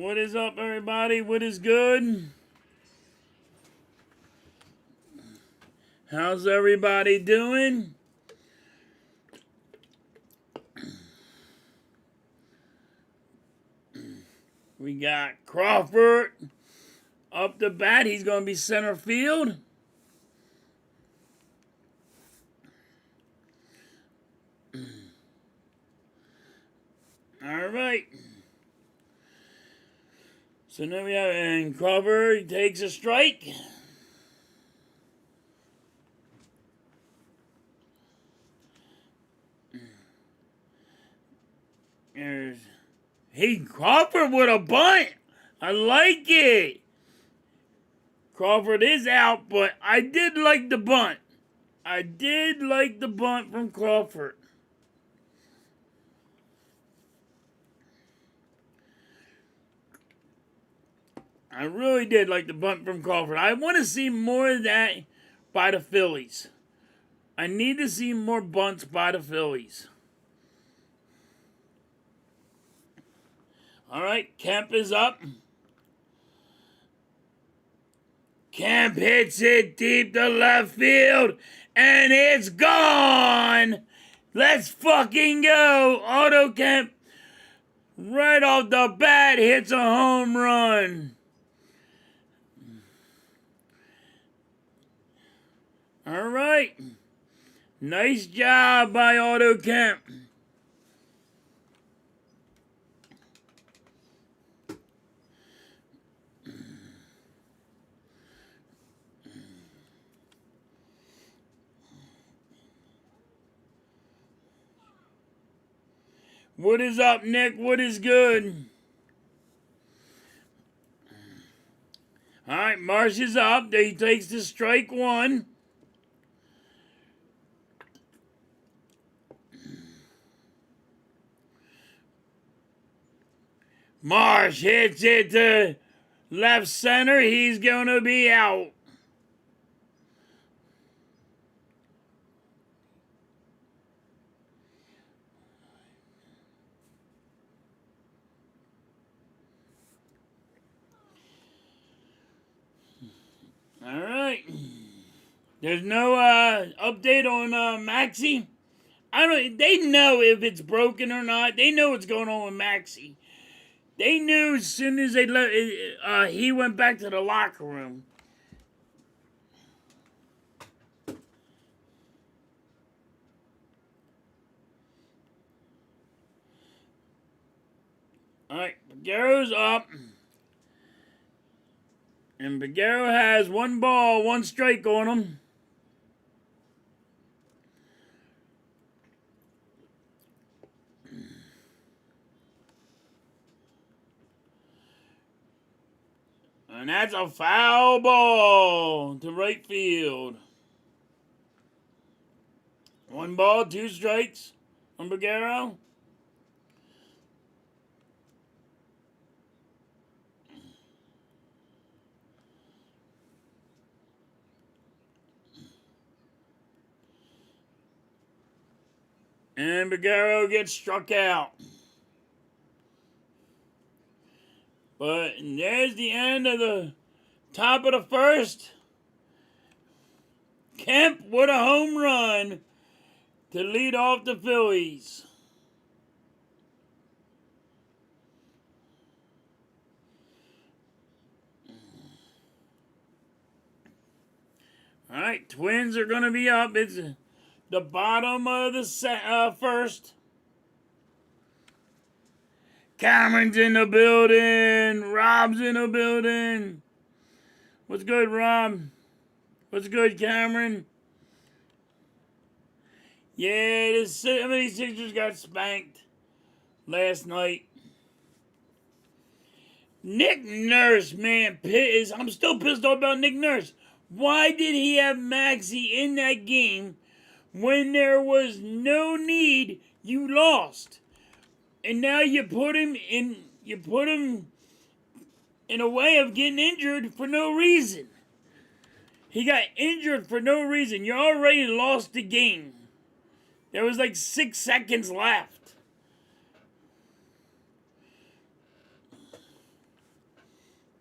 What is up, everybody? What is good? How's everybody doing? We got Crawford up the bat. He's going to be center field. All right. So now we have, and Crawford takes a strike. There's, hey, Crawford with a bunt. I like it. Crawford is out, but I did like the bunt. I did like the bunt from Crawford. I really did like the bunt from Crawford. I want to see more of that by the Phillies. I need to see more bunts by the Phillies. All right, Kemp is up. Kemp hits it deep to left field, and it's gone. Let's fucking go. Otto Kemp, right off the bat, hits a home run. All right. Nice job by Otto Kemp. What is up, Nick? What is good? All right, Marsh is up. He takes the strike one. Marsh hits it to left center. He's going to be out. All right. There's no update on Maxie. They know if it's broken or not. They know what's going on with Maxie. They knew as soon as they left. He went back to the locker room. All right, Baguero's up. And Baguero has 1 ball, 1 strike on him. And that's a foul ball to right field. 1 ball, 2 strikes on Baguero. And Baguero gets struck out. But there's the end of the top of the first. Kemp with a home run to lead off the Phillies. All right, Twins are going to be up. It's the bottom of the first. Cameron's in the building. Rob's in the building. What's good, Rob? What's good, Cameron? Yeah, the 76ers got spanked last night. Nick Nurse, man, I'm still pissed off about Nick Nurse. Why did he have Maxie in that game when there was no need? You lost. And now you put him in a way of getting injured for no reason. He got injured for no reason. You already lost the game. There was like 6 seconds left.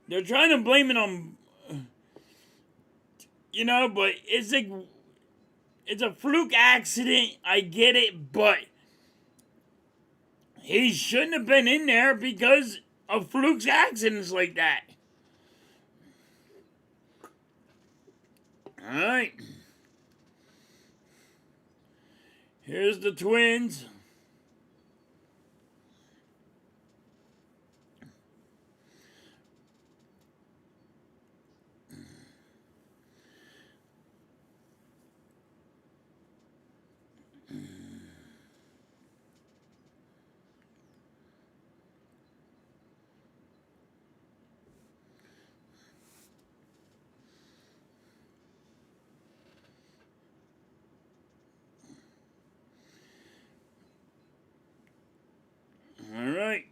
They're trying to blame it on, but it's a fluke accident. I get it, but he shouldn't have been in there because of fluke accidents like that. All right. Here's the Twins. All right.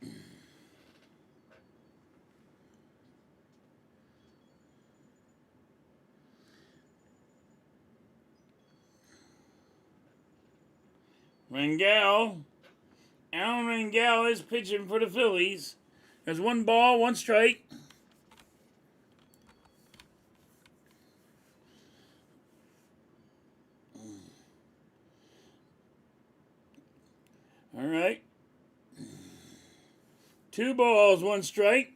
Alan Rangel is pitching for the Phillies. There's 1 ball, 1 strike. All right. 2 balls, 1 strike.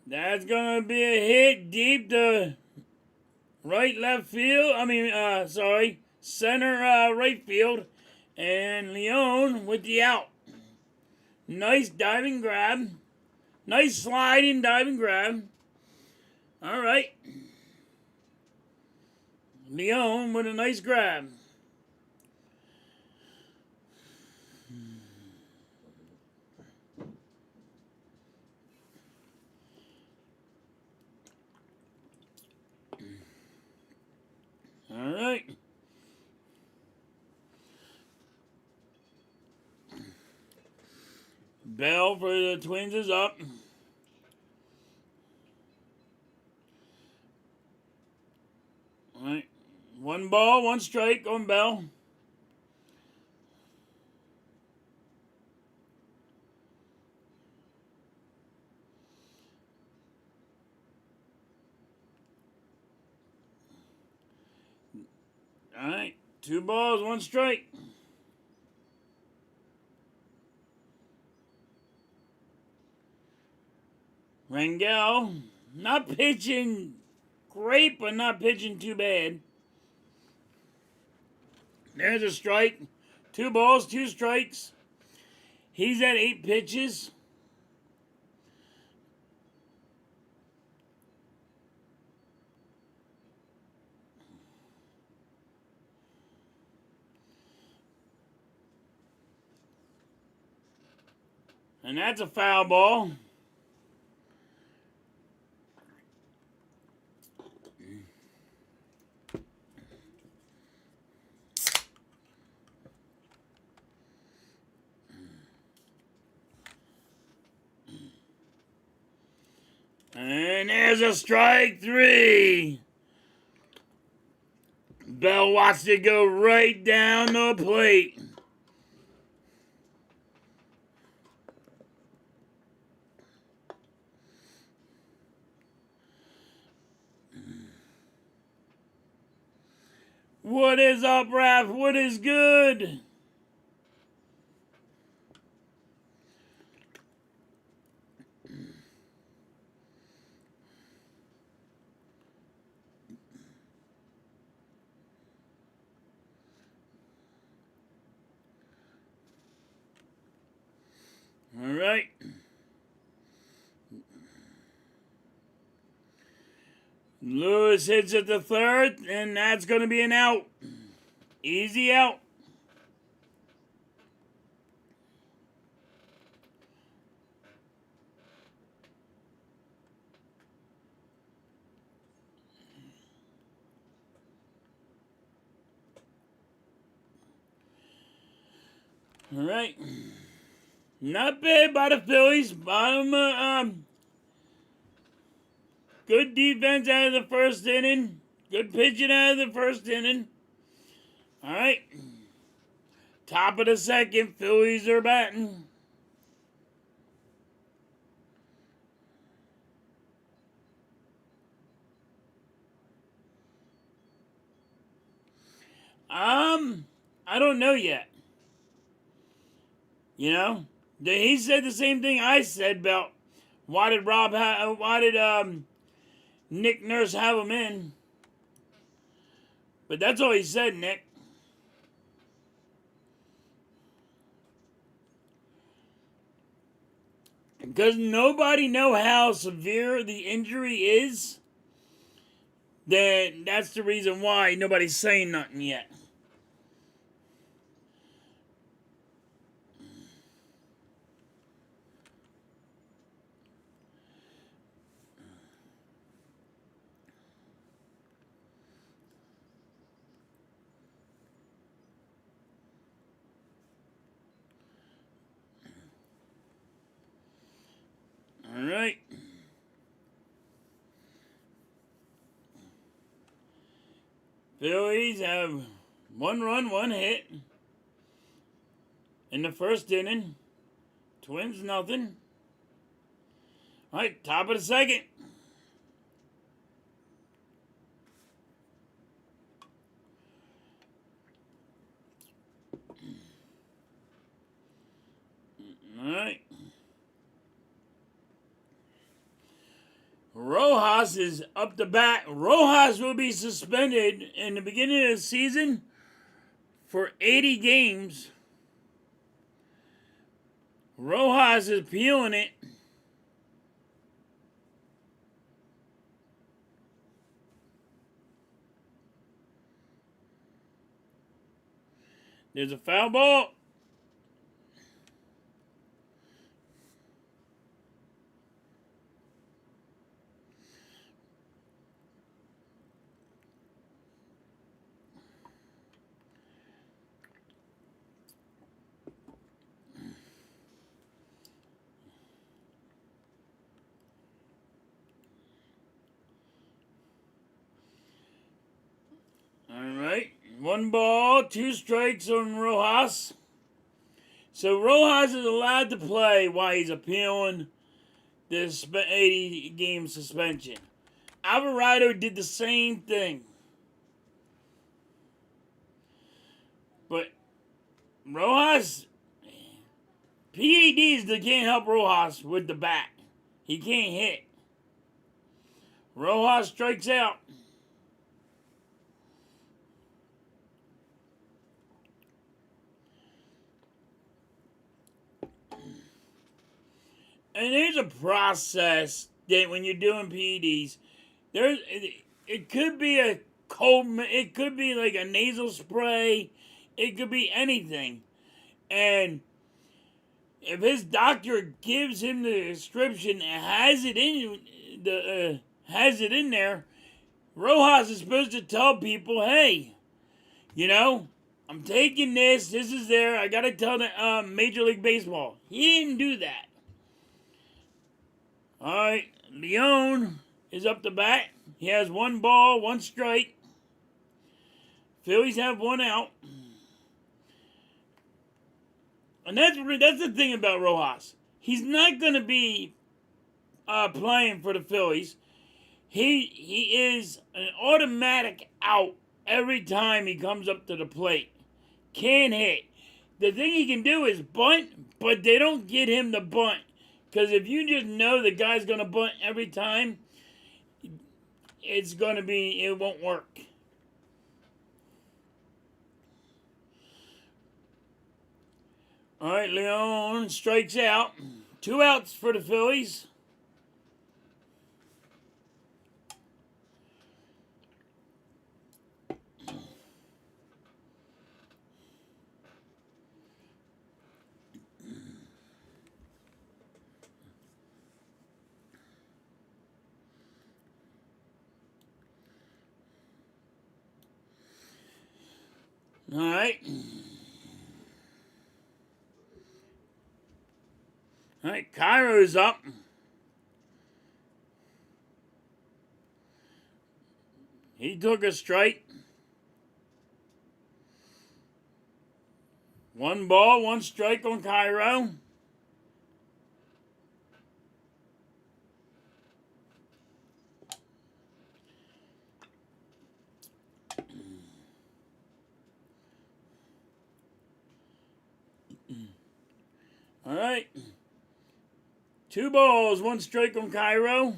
That's going to be a hit deep to left field. Center right field. And Leon with the out. Nice diving grab. Nice sliding diving grab. All right. Leon with a nice grab. All right. Bell for the Twins is up. All right. 1 ball, 1 strike on Bell. All right. 2 balls, 1 strike. Rangel, not pitching great, but not pitching too bad. There's a strike. 2 balls, 2 strikes. He's at 8 pitches. And that's a foul ball. And there's a strike 3. Bell watched it go right down the plate. What is up, Raph? What is good? All right. Lewis hits at the 3rd, and that's going to be an out. Easy out. All right. Not bad by the Phillies. Good defense out of the 1st inning. Good pitching out of the 1st inning. All right. Top of the second, Phillies are batting. I don't know yet. You know, he said the same thing I said about why did Nick Nurse have him in? But that's all he said, Nick. Because nobody know how severe the injury is, then that's the reason why nobody's saying nothing yet. All right. Phillies have 1 run, 1 hit in the first inning. Twins, nothing. All right, top of the second. All right. Rojas is up to bat. Rojas will be suspended in the beginning of the season for 80 games. Rojas is appealing it. There's a foul ball. All right. 1 ball, 2 strikes on Rojas. So Rojas is allowed to play while he's appealing this 80-game suspension. Alvarado did the same thing. But Rojas, PEDs, they can't help Rojas with the bat. He can't hit. Rojas strikes out. And there's a process that when you're doing PEDs, it could be a cold, it could be like a nasal spray, it could be anything. And if his doctor gives him the prescription and has it in there, Rojas is supposed to tell people, hey, you know, I'm taking this. This is there. I gotta tell the Major League Baseball. He didn't do that. All right, Leon is up to bat. He has 1 ball, 1 strike. Phillies have 1 out. And that's the thing about Rojas. He's not going to be playing for the Phillies. He is an automatic out every time he comes up to the plate. Can't hit. The thing he can do is bunt, but they don't get him to bunt. Because if you just know the guy's going to bunt every time, it won't work. All right, Leon strikes out. 2 outs for the Phillies. All right. All right, Cairo's up. He took a strike. 1 ball, 1 strike on Cairo. All right. 2 balls, 1 strike on Cairo.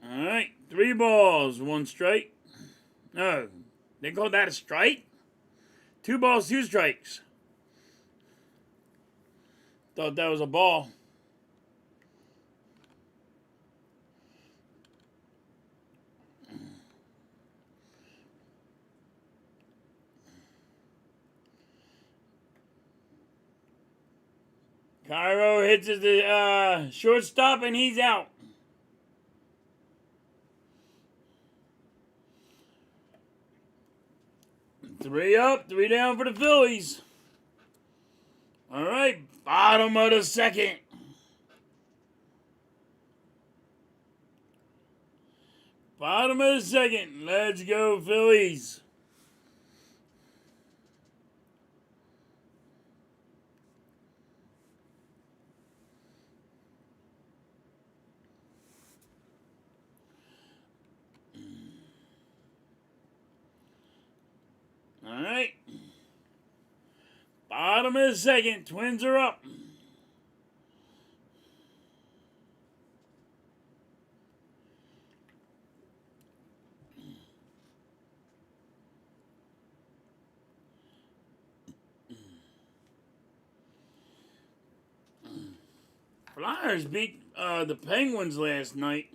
All right. 3 balls, 1 strike. No, they call that a strike? 2 balls, 2 strikes. Thought that was a ball. Cairo hits the shortstop and he's out. Three up, 3 down for the Phillies. All right, bottom of the second. Bottom of the second. Let's go, Phillies. All right. Bottom of the second. Twins are up. Flyers beat the Penguins last night.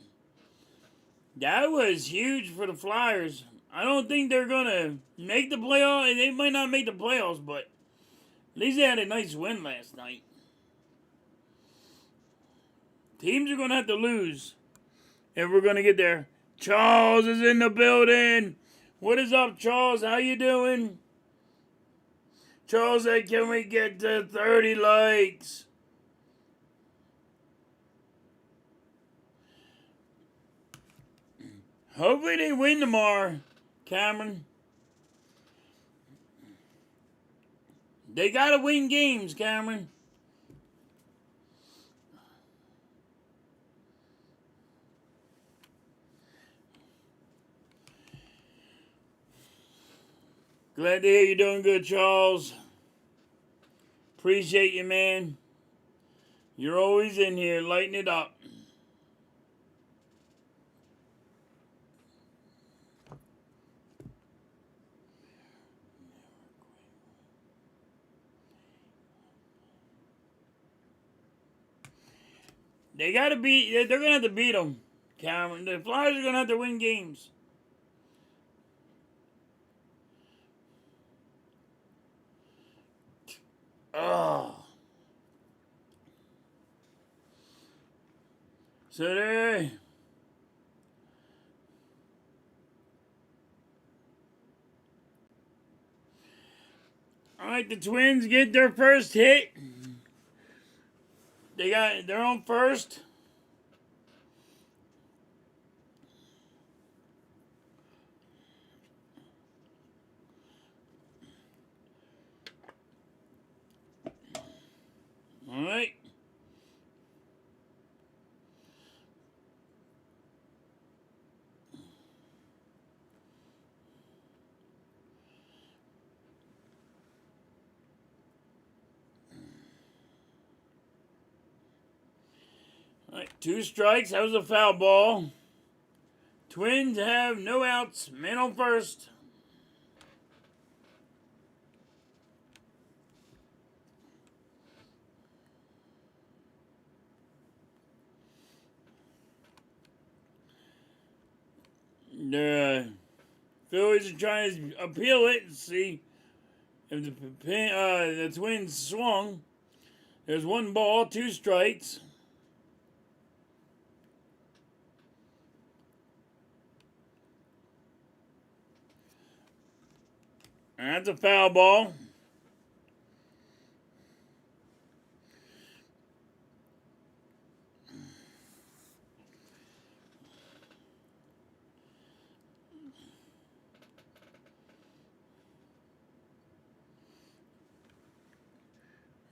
That was huge for the Flyers. I don't think they're going to make the playoffs. They might not make the playoffs, but at least they had a nice win last night. Teams are going to have to lose if we're going to get there. Charles is in the building. What is up, Charles? How you doing? Charles said, can we get to 30 likes? Hopefully they win tomorrow, Cameron. They got to win games, Cameron. Glad to hear you're doing good, Charles. Appreciate you, man. You're always in here, lighting it up. They got to beat. They're going to have to beat them, Cameron. The Flyers are going to have to win games. Oh. So there. All right, the Twins get their first hit. They got their own first. All right. All right, 2 strikes. That was a foul ball. Twins have no outs. Man on first. The Phillies are trying to appeal it and see if the Twins swung. There's 1 ball, 2 strikes. And that's a foul ball.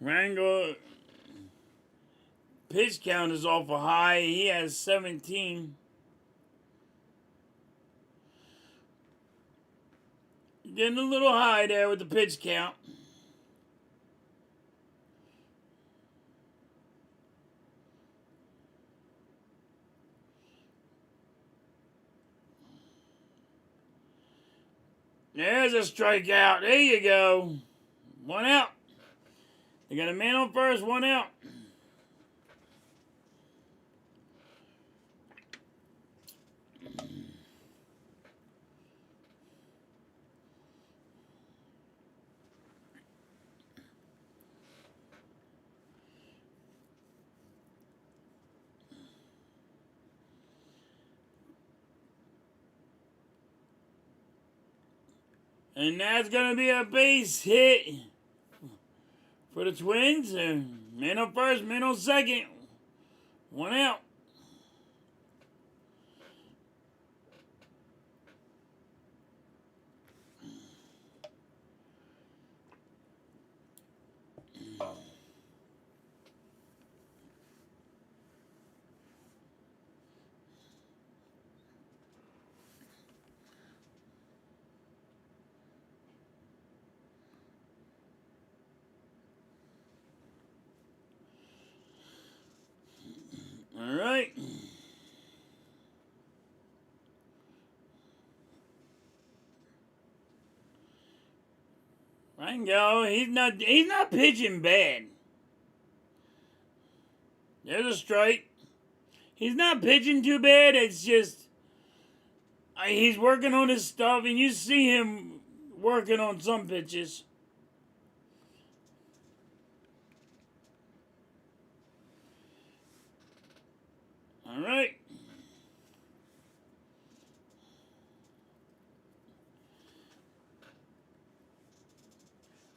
Rangel pitch count is awful high. He has 17. Getting a little high there with the pitch count. There's a strikeout. There you go. One out. They got a man on first, one out. And that's going to be a base hit for the Twins. Man on first, man on second. One out. All right. Rangel, he's not pitching bad. There's a strike. He's not pitching too bad. It's just he's working on his stuff, and you see him working on some pitches. All right.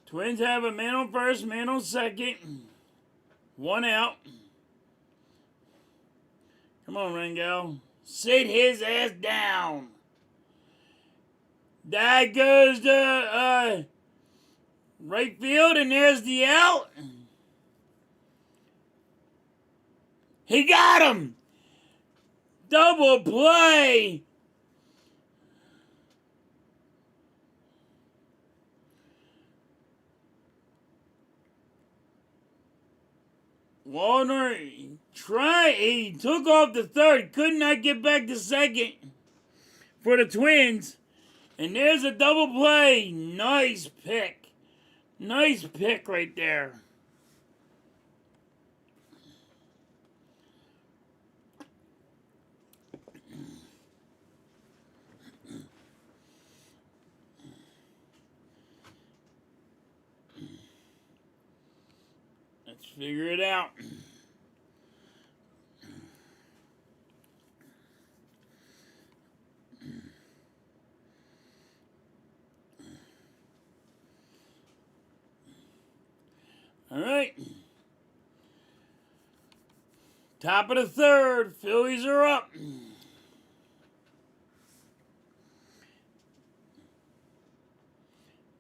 Twins have a man on first, man on second. One out. Come on, Rangel. Sit his ass down. That goes to right field, and there's the out. He got him. Double play. Warner he took off the third, could not get back to second for the Twins. And there's a double play. Nice pick. Nice pick right there. Let's figure it out. All right. Top of the third. Phillies are up.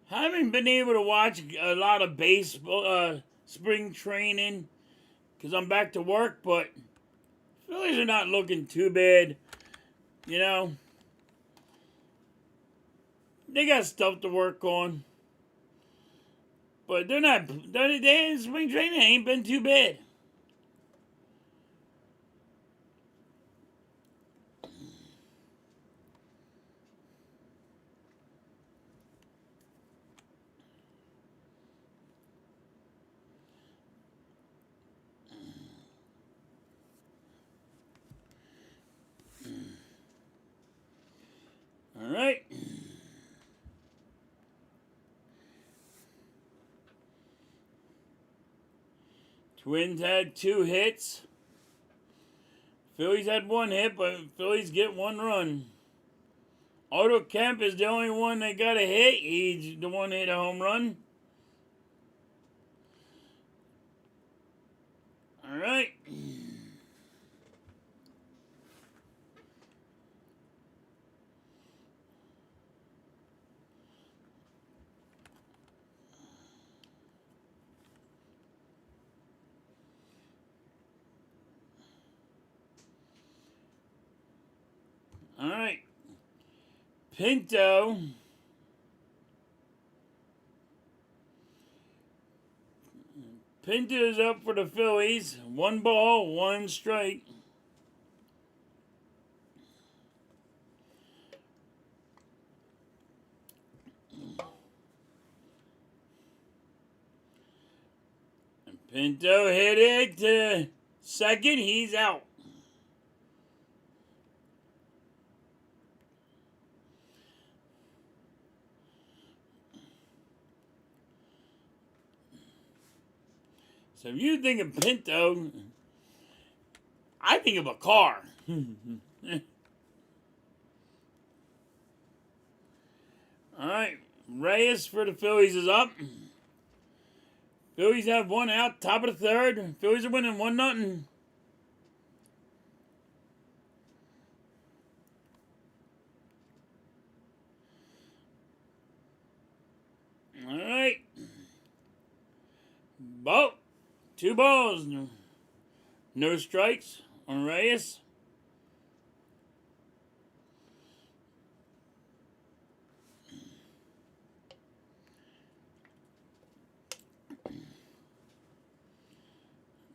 Haven't been able to watch a lot of baseball, spring training, because I'm back to work, but Phillies are not looking too bad. You know, they got stuff to work on. But they're not, they spring training ain't been too bad. All right. Twins had 2 hits. Phillies had 1 hit, but Phillies get 1 run. Otto Kemp is the only one that got a hit. He's the one that hit a home run. All right. All right. Pinto. Pinto's up for the Phillies. 1 ball, 1 strike. Pinto hit it to second. He's out. So if you think of Pinto, I think of a car. All right. Reyes for the Phillies is up. Phillies have 1 out, top of the 3rd. Phillies are winning 1-0. All right. Ball. 2 balls. No strikes on Reyes.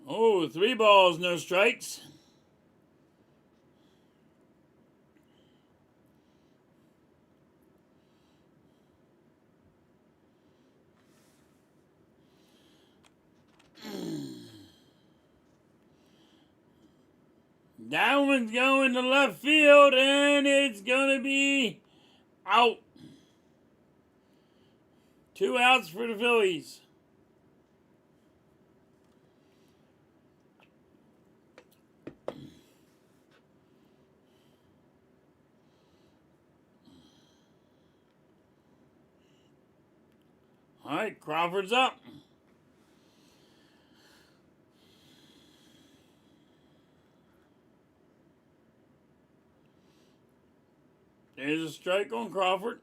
Oh, 3 balls, no strikes. That one's going to left field, and it's going to be out. 2 outs for the Phillies. All right, Crawford's up. There's a strike on Crawford.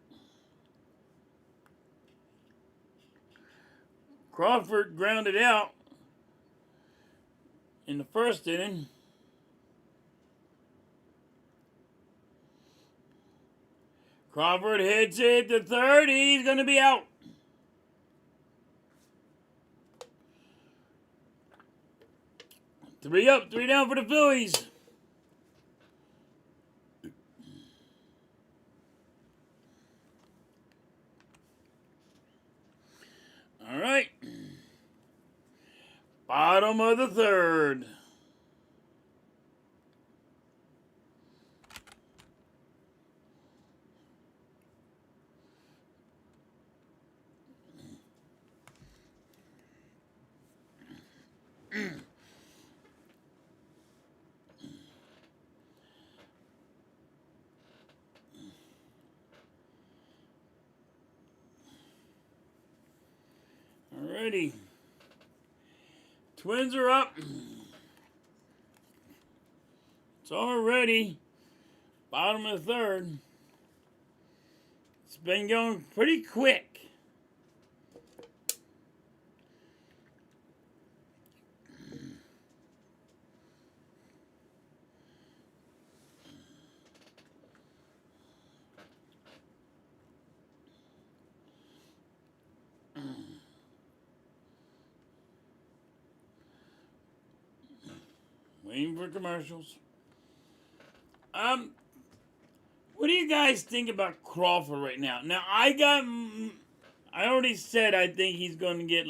Crawford grounded out in the 1st inning. Crawford hits it to 3rd. He's going to be out. Three up, 3 down for the Phillies. All right. Bottom of the 3rd. Alrighty. Twins are up. It's already bottom of the 3rd. It's been going pretty quick. Waiting for commercials. What do you guys think about Crawford right now? Now, I already said I think he's going to get,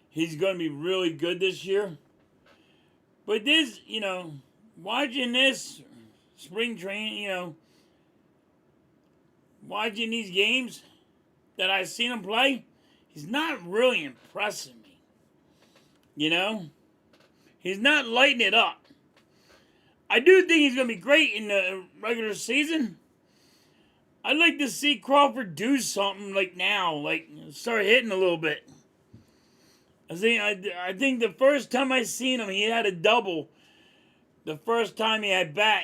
he's going to be really good this year. But this, watching this spring training, watching these games that I've seen him play, he's not really impressing me. He's not lighting it up. I do think he's going to be great in the regular season. I'd like to see Crawford do something now, start hitting a little bit. I think the first time I seen him, he had a double. The first time he had bat,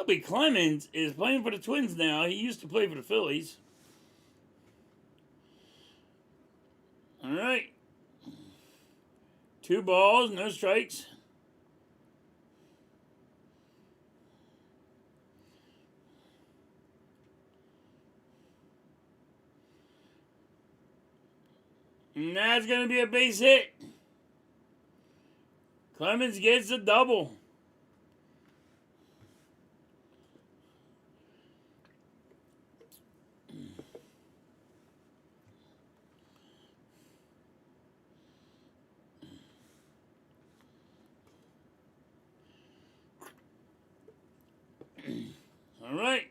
Robbie Clemens is playing for the Twins now. He used to play for the Phillies. All right. 2 balls, no strikes. And that's going to be a base hit. Clemens gets a double. All right.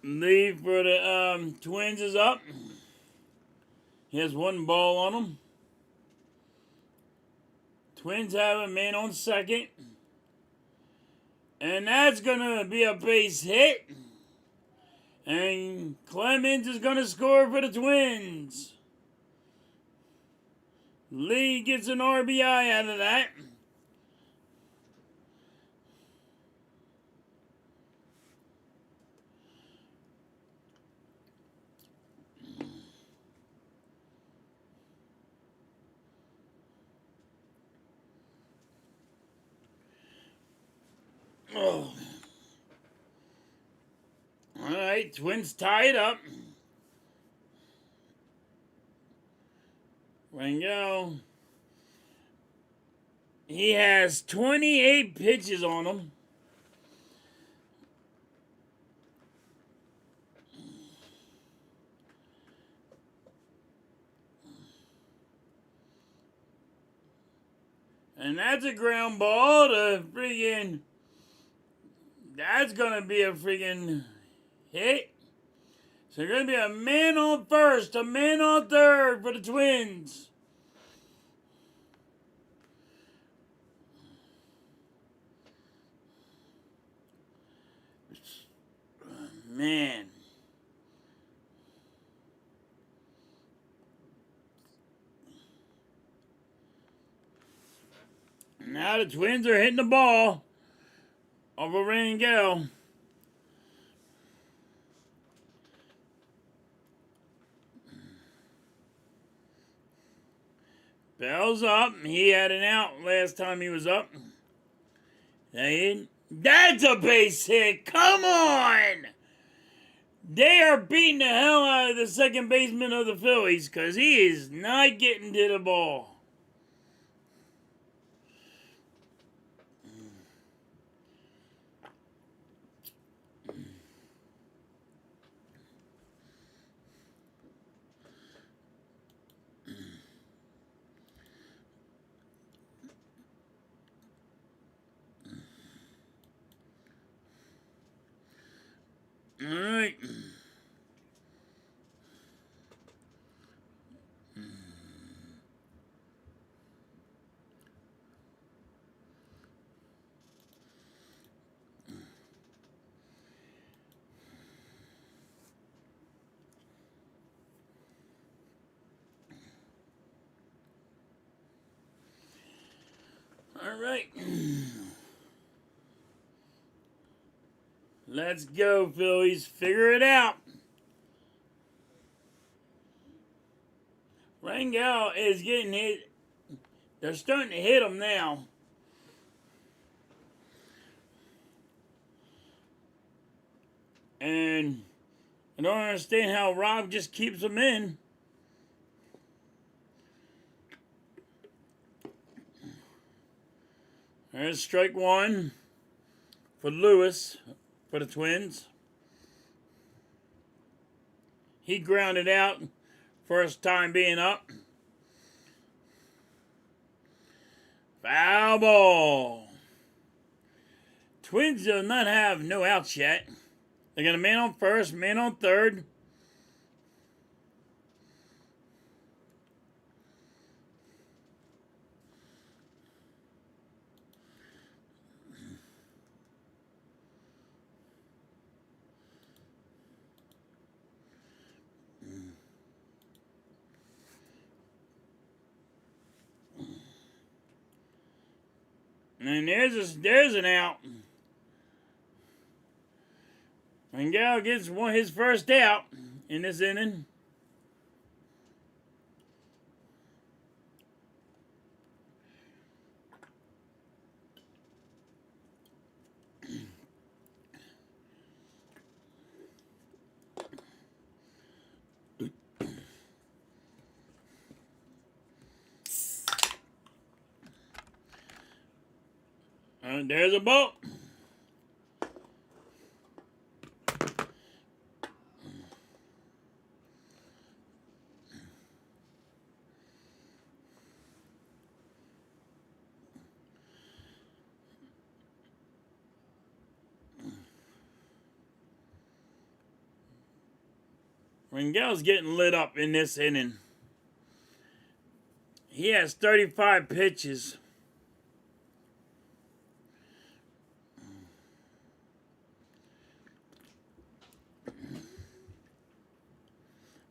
Lead for the Twins is up. He has 1 ball on him. Twins have a man on second. And that's going to be a base hit. And Clemens is going to score for the Twins. Lee gets an RBI out of that. Oh. All right, Twins tie it up. Rango. He has 28 pitches on him. And that's a ground ball to friggin'. That's going to be a friggin' hit. So there's going to be a man on first, a man on third for the Twins. Man. Now the Twins are hitting the ball over Rangel. Bell's up. He had an out last time he was up. That's a base hit. Come on! They are beating the hell out of the second baseman of the Phillies because he is not getting to the ball. All right. All right. Let's go, Phillies. Figure it out. Rangel is getting hit. They're starting to hit him now. And I don't understand how Rob just keeps them in. There's strike 1 for Lewis for the Twins. He grounded out, first time being up. Foul ball. Twins do not have no outs yet. They got a man on first, man on third. And there's an out. Rangel gets his first out in this inning. There's a ball. Rangel's getting lit up in this inning. He has 35 pitches.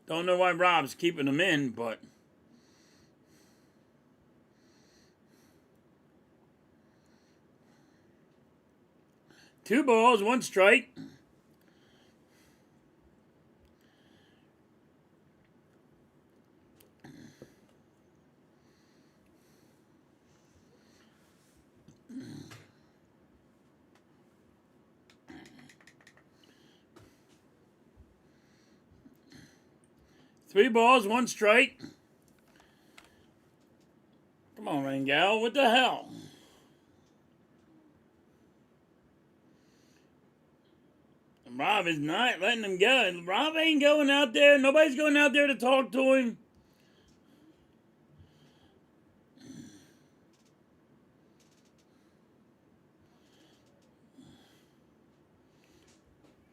Don't know why Rob's keeping him in, but two balls, one strike. Three balls, one strike. Come on, Rangel. What the hell? Rob is not letting him go. Rob ain't going out there. Nobody's going out there to talk to him.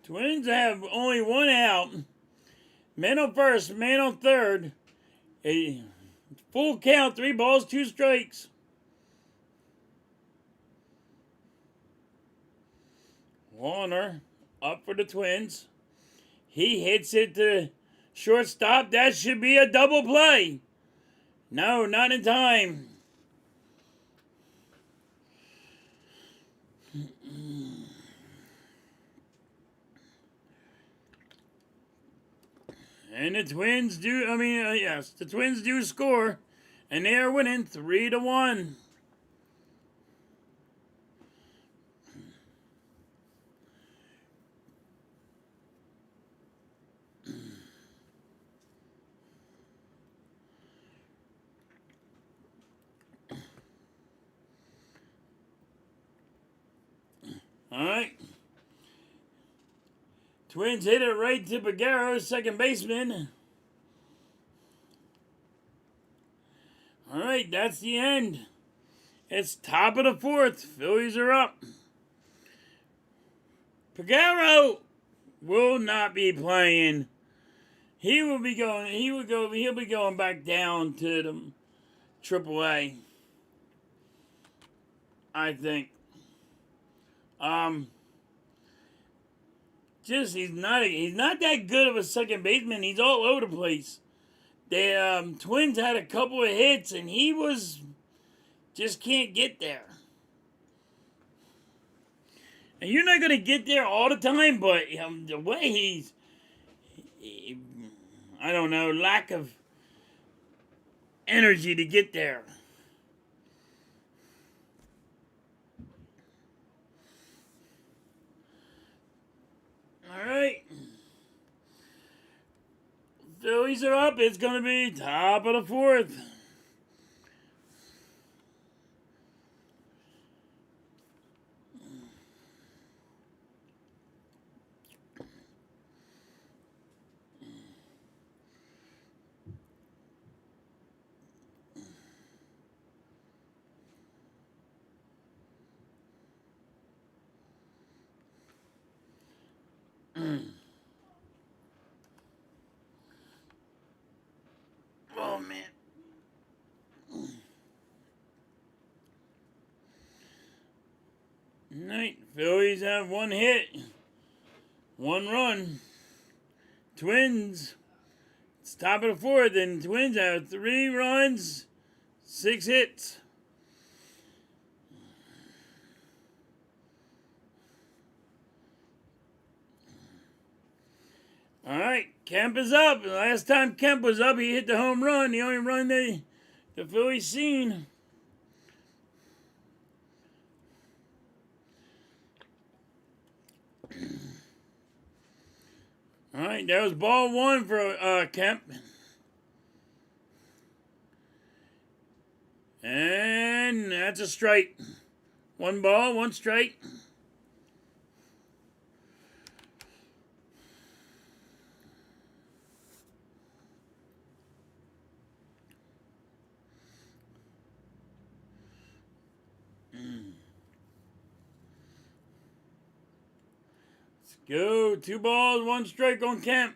Twins have only one out. Man on first, man on third. A full count, 3 balls, 2 strikes. Warner up for the Twins. He hits it to shortstop. That should be a double play. No, not in time. And the Twins do, the Twins do score. And they are winning 3-1. All right. Twins hit it right to Pagaro, second baseman. All right, that's the end. It's top of the fourth. Phillies are up. Pagaro will not be playing. He'll be going back down to the AAA. I think. He's not that good of a second baseman. He's all over the place. The Twins had a couple of hits, and he just can't get there. And you're not going to get there all the time, but the way I don't know, lack of energy to get there. All right. Phillies are up. It's going to be top of the fourth. Oh, man. All right. Phillies have one hit. 1 run. Twins. It's top of the fourth, and Twins have 3 runs, 6 hits. All right, Kemp is up. The last time Kemp was up, he hit the home run. The only run the Phillies seen. All right, that was ball one for Kemp. And that's a strike. One ball, one strike. Let's go. 2 balls, 1 strike on Kemp.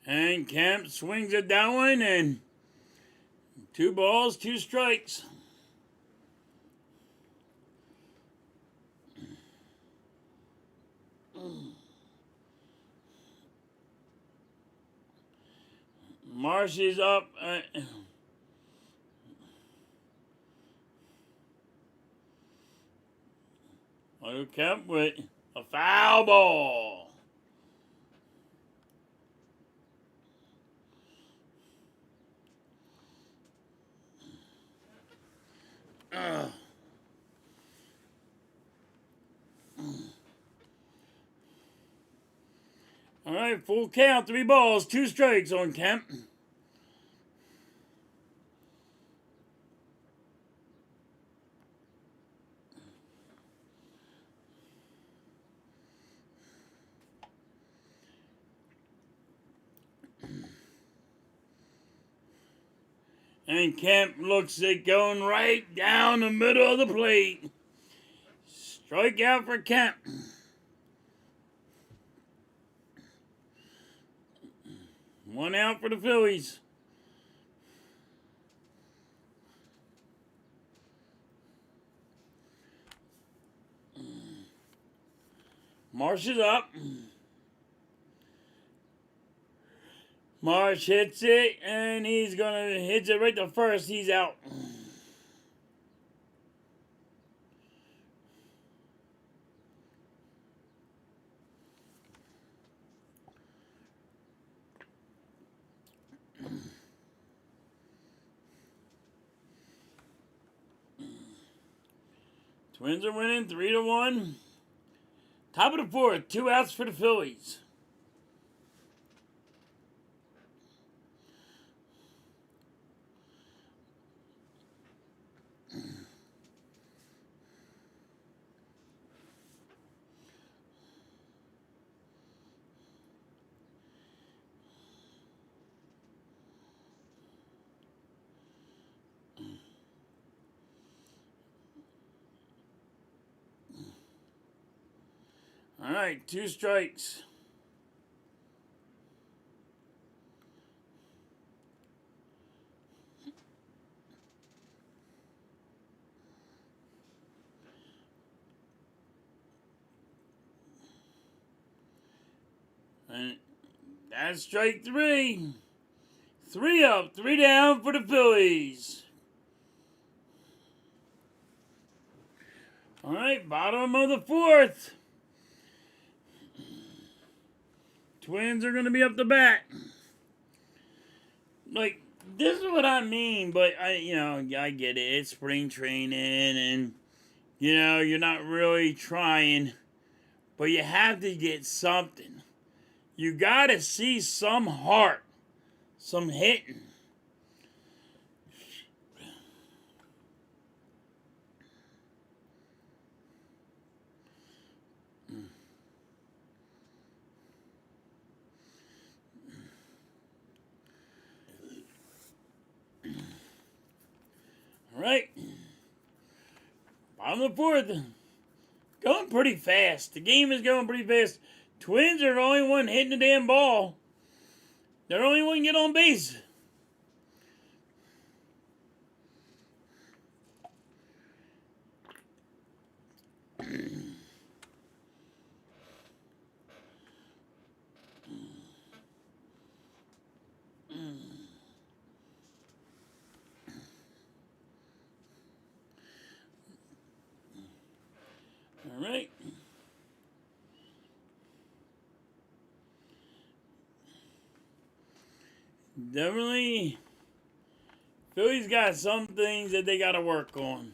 And Kemp swings at that one, and 2 balls, 2 strikes. Marsh is up. Kemp with a foul ball. All right, full count, 3 balls, 2 strikes on Kemp. And Kemp looks at going right down the middle of the plate. Strikeout for Kemp. 1 out for the Phillies. Marsh is up. Marsh hits it, and he's gonna hit it right to first. He's out. Twins are winning 3-1. Top of the 4th, 2 outs for the Phillies. All right, 2 strikes. And that's strike 3. 3 up, 3 down for the Phillies. All right, bottom of the 4th. Twins are going to be up the bat. Like, this is what I mean, but I get it. It's spring training, and you're not really trying, but you have to get something. You got to see some heart, some hitting. All right. Bottom of the 4th. Going pretty fast. The game is going pretty fast. Twins are the only one hitting the damn ball. They're the only one get on base. All right. Definitely, Phillies got some things that they got to work on.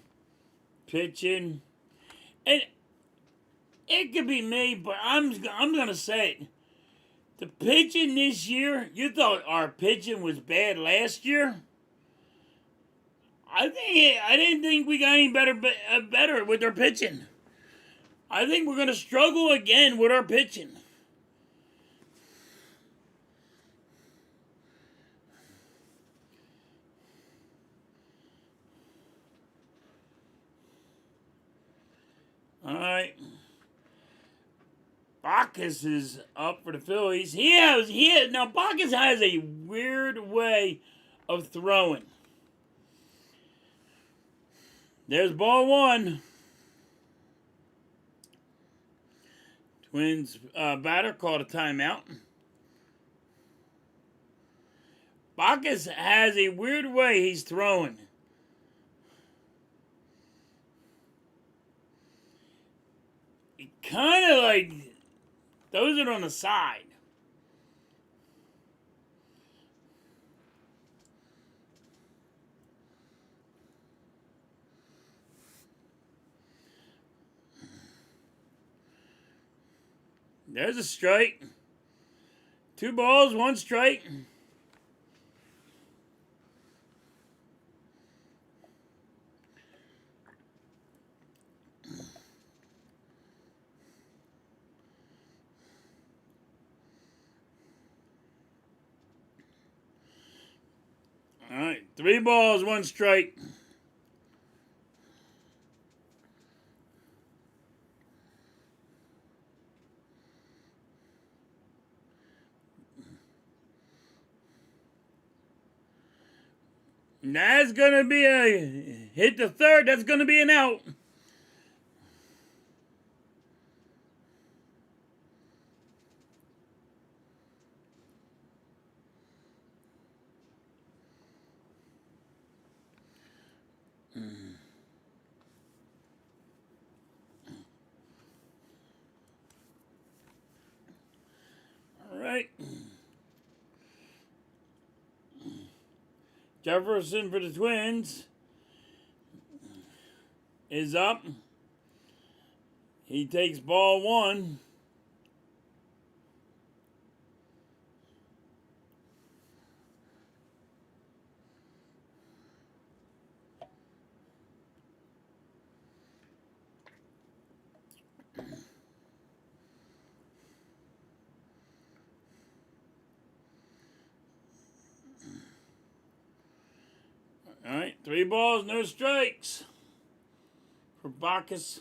Pitching. And it could be me, but I'm going to say it. The pitching this year, you thought our pitching was bad last year? I didn't think we got any better with our pitching. I think we're going to struggle again with our pitching. All right. Bacchus is up for the Phillies. Now Bacchus has a weird way of throwing. There's ball one. Twins batter called a timeout. Bacchus has a weird way he's throwing. He kind of like throws it on the side. There's a strike. 2 balls, 1 strike. All right, 3 balls, 1 strike. That's going to be a hit the third. That's going to be an out. All right. Jefferson for the Twins is up. He takes ball 1. All right, 3 balls, no strikes for Bacchus.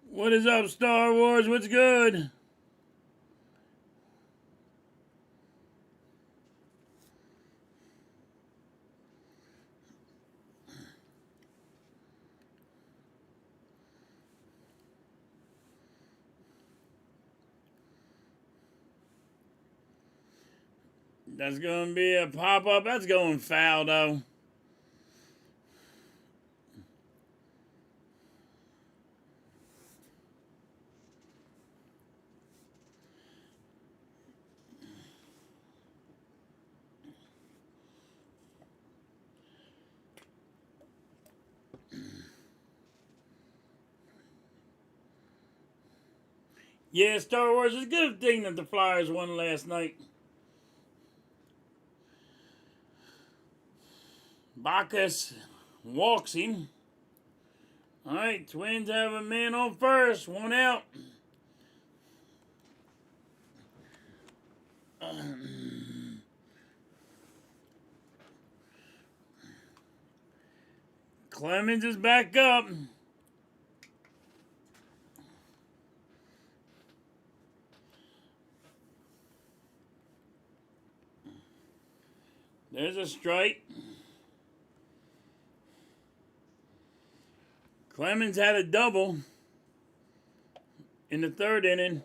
What is up, Star Wars? What's good? That's going to be a pop-up. That's going foul, though. Yeah, Star Wars, it's a good thing that the Flyers won last night. Bacchus walks him. All right, Twins have a man on first, 1 out. Clemens is back up. There's a strike. Clemens had a double in the 3rd inning.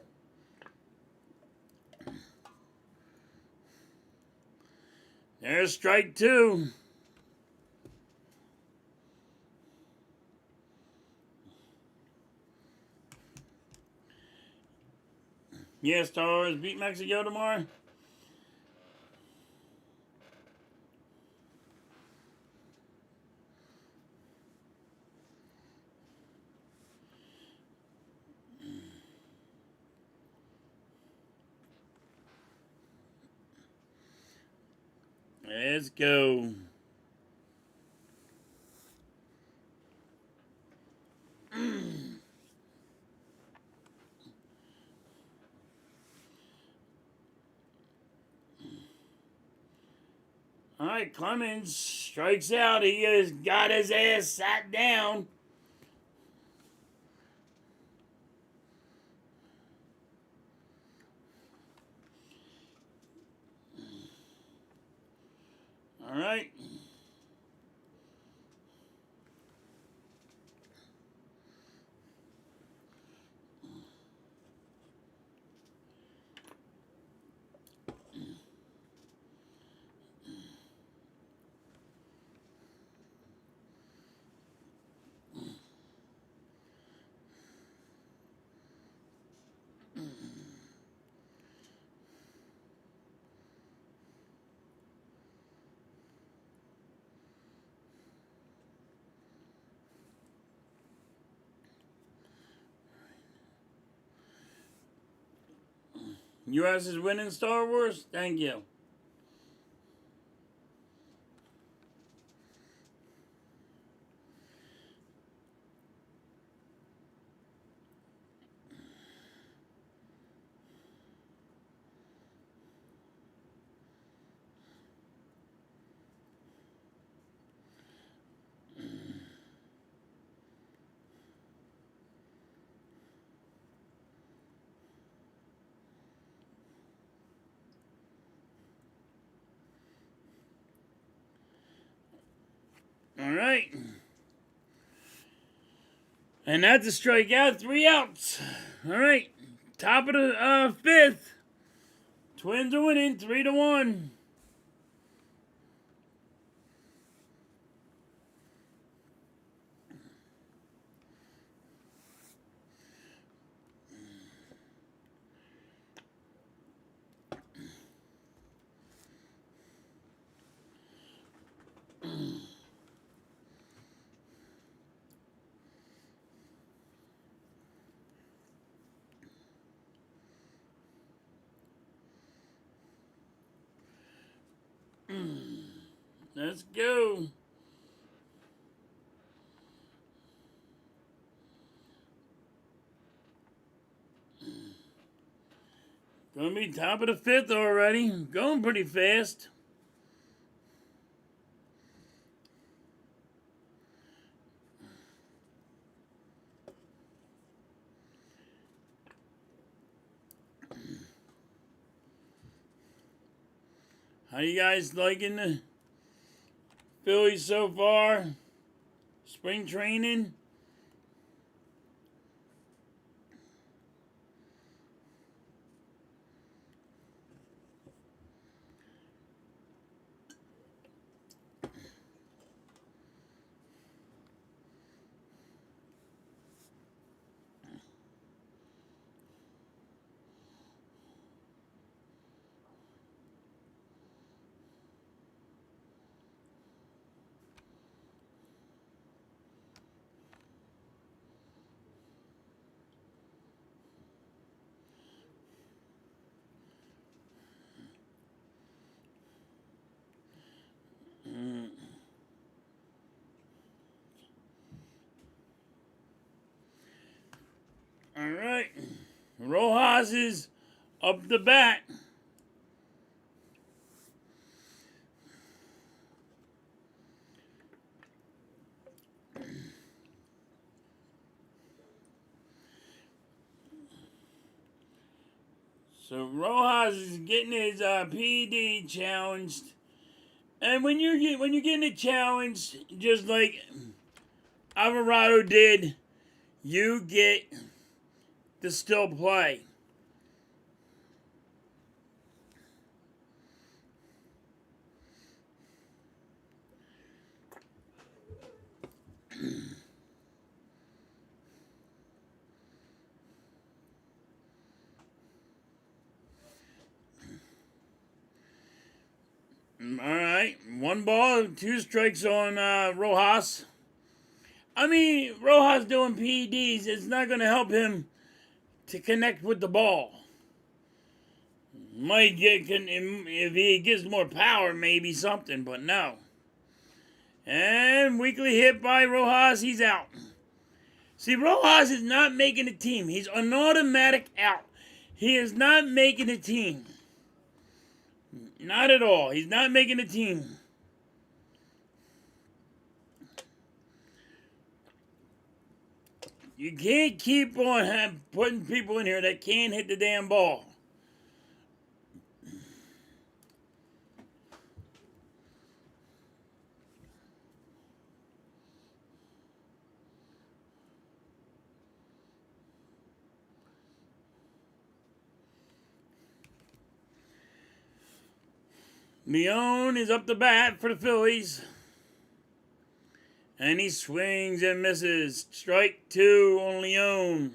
There's strike 2. Yeah, Stars beat Mexico tomorrow. Let's go. All right, Clemens strikes out. He has got his ass sat down. All right. U.S. is winning Star Wars. Thank you. All right. And that's a strikeout. 3 outs. All right. Top of the 5th. Twins are winning 3-1. Let's go. Gonna be top of the 5th already. Going pretty fast. How you guys liking the Phillies so far? Spring training? All right. Rojas is up the bat. So Rojas is getting his PD challenged, and when you're getting it challenged, just like Alvarado did, you get to still play. 1 ball, 2 strikes on Rojas. I mean, Rojas doing PEDs, it's not going to help him to connect with the ball. Might get, if he gets more power, maybe something, but no. And weakly hit by Rojas, he's out. See, Rojas is not making the team. He's an automatic out. He is not making the team. Not at all. He's not making the team. You can't keep on putting people in here that can't hit the damn ball. Leone is up to bat for the Phillies. And he swings and misses. Strike 2 on Leone.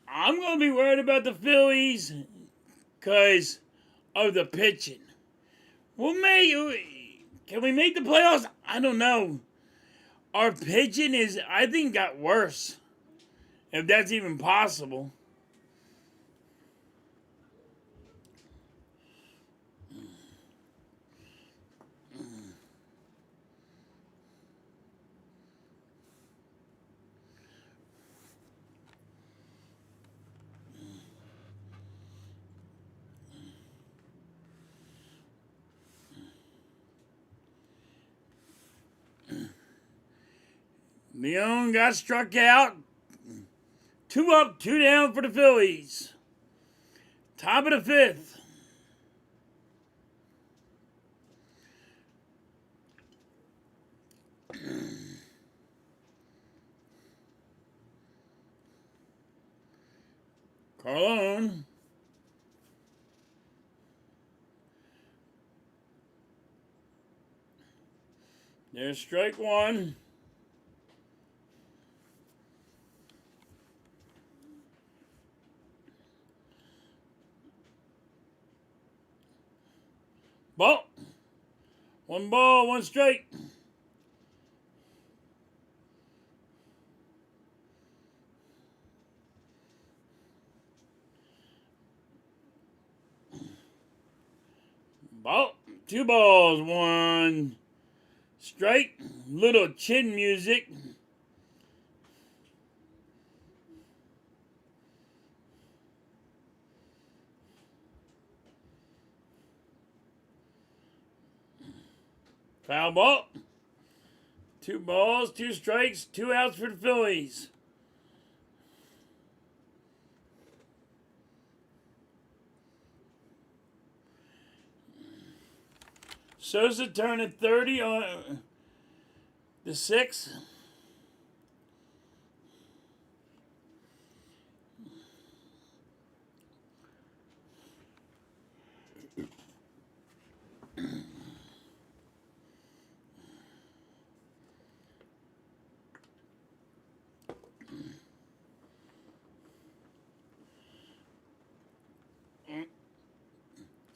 I'm going to be worried about the Phillies because of the pitching. Can we make the playoffs? I don't know. Our pitching I think, got worse. If that's even possible. Leone got struck out. 2 up, 2 down for the Phillies. Top of the 5th. Carlone. There's strike 1. Ball. 1 ball, 1 strike. Ball. 2 balls, 1 strike. Little chin music. Foul ball. 2 balls, 2 strikes, 2 outs for the Phillies. Sosa turning 30 on the 6th.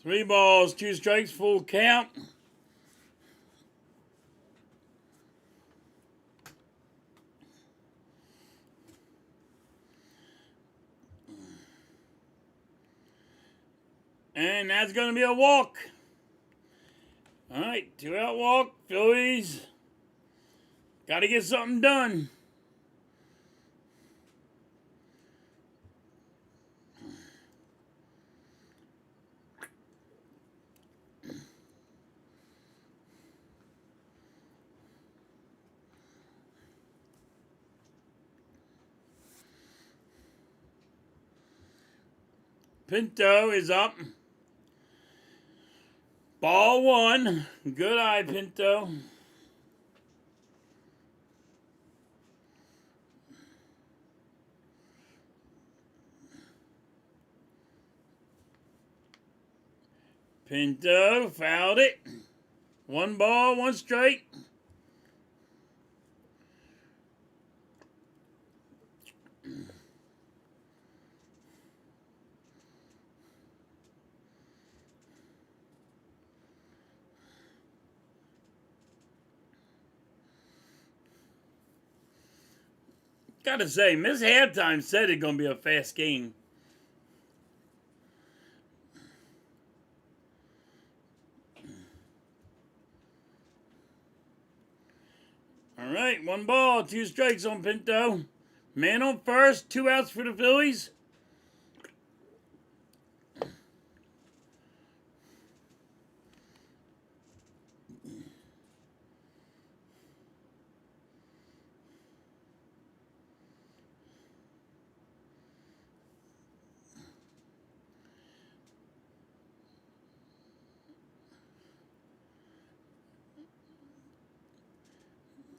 Three balls, 2 strikes, full count. And that's going to be a walk. All right, 2 out walk, Phillies. Got to get something done. Pinto is up. Ball 1. Good eye, Pinto. Pinto fouled it. 1 ball, 1 strike. Gotta say, Miss Halftime said it's gonna be a fast game. All right, 1 ball, 2 strikes on Pinto. Man on first, 2 outs for the Phillies.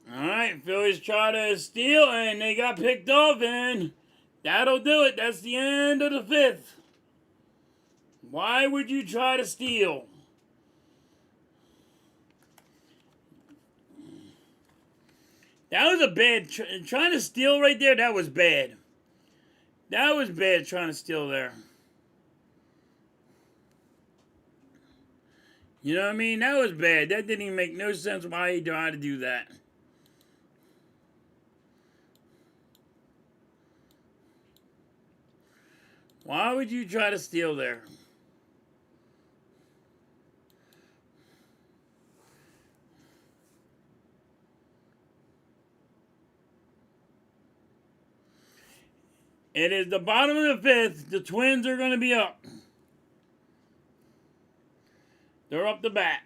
Alright, Phillies try to steal, and they got picked off, and that'll do it. That's the end of the 5th. Why would you try to steal? That was a bad... trying to steal right there, that was bad. That was bad, trying to steal there. You know what I mean? That was bad. That didn't even make no sense why he tried to do that. Why would you try to steal there? It is the bottom of the 5th. The Twins are going to be up. They're up the bat.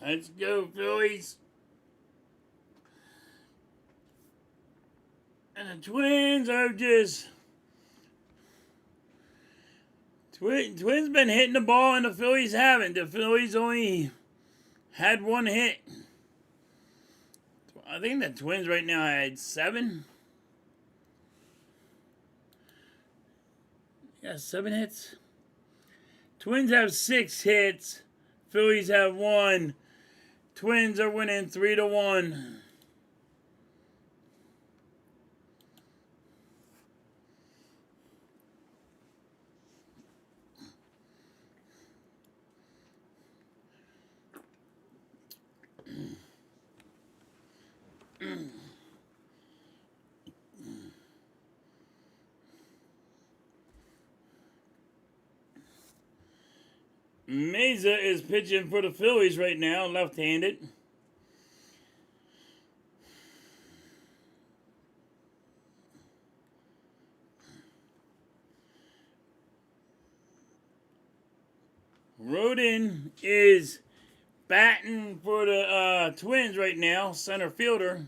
Let's go, Phillies. And the Twins are just... Twins been hitting the ball and the Phillies haven't. The Phillies only had 1 hit. I think the Twins right now had 7. Yeah, 7 hits. Twins have 6 hits. Phillies have 1. Twins are winning 3-1. Mesa is pitching for the Phillies right now, left-handed. Rodin is batting for the Twins right now, center fielder.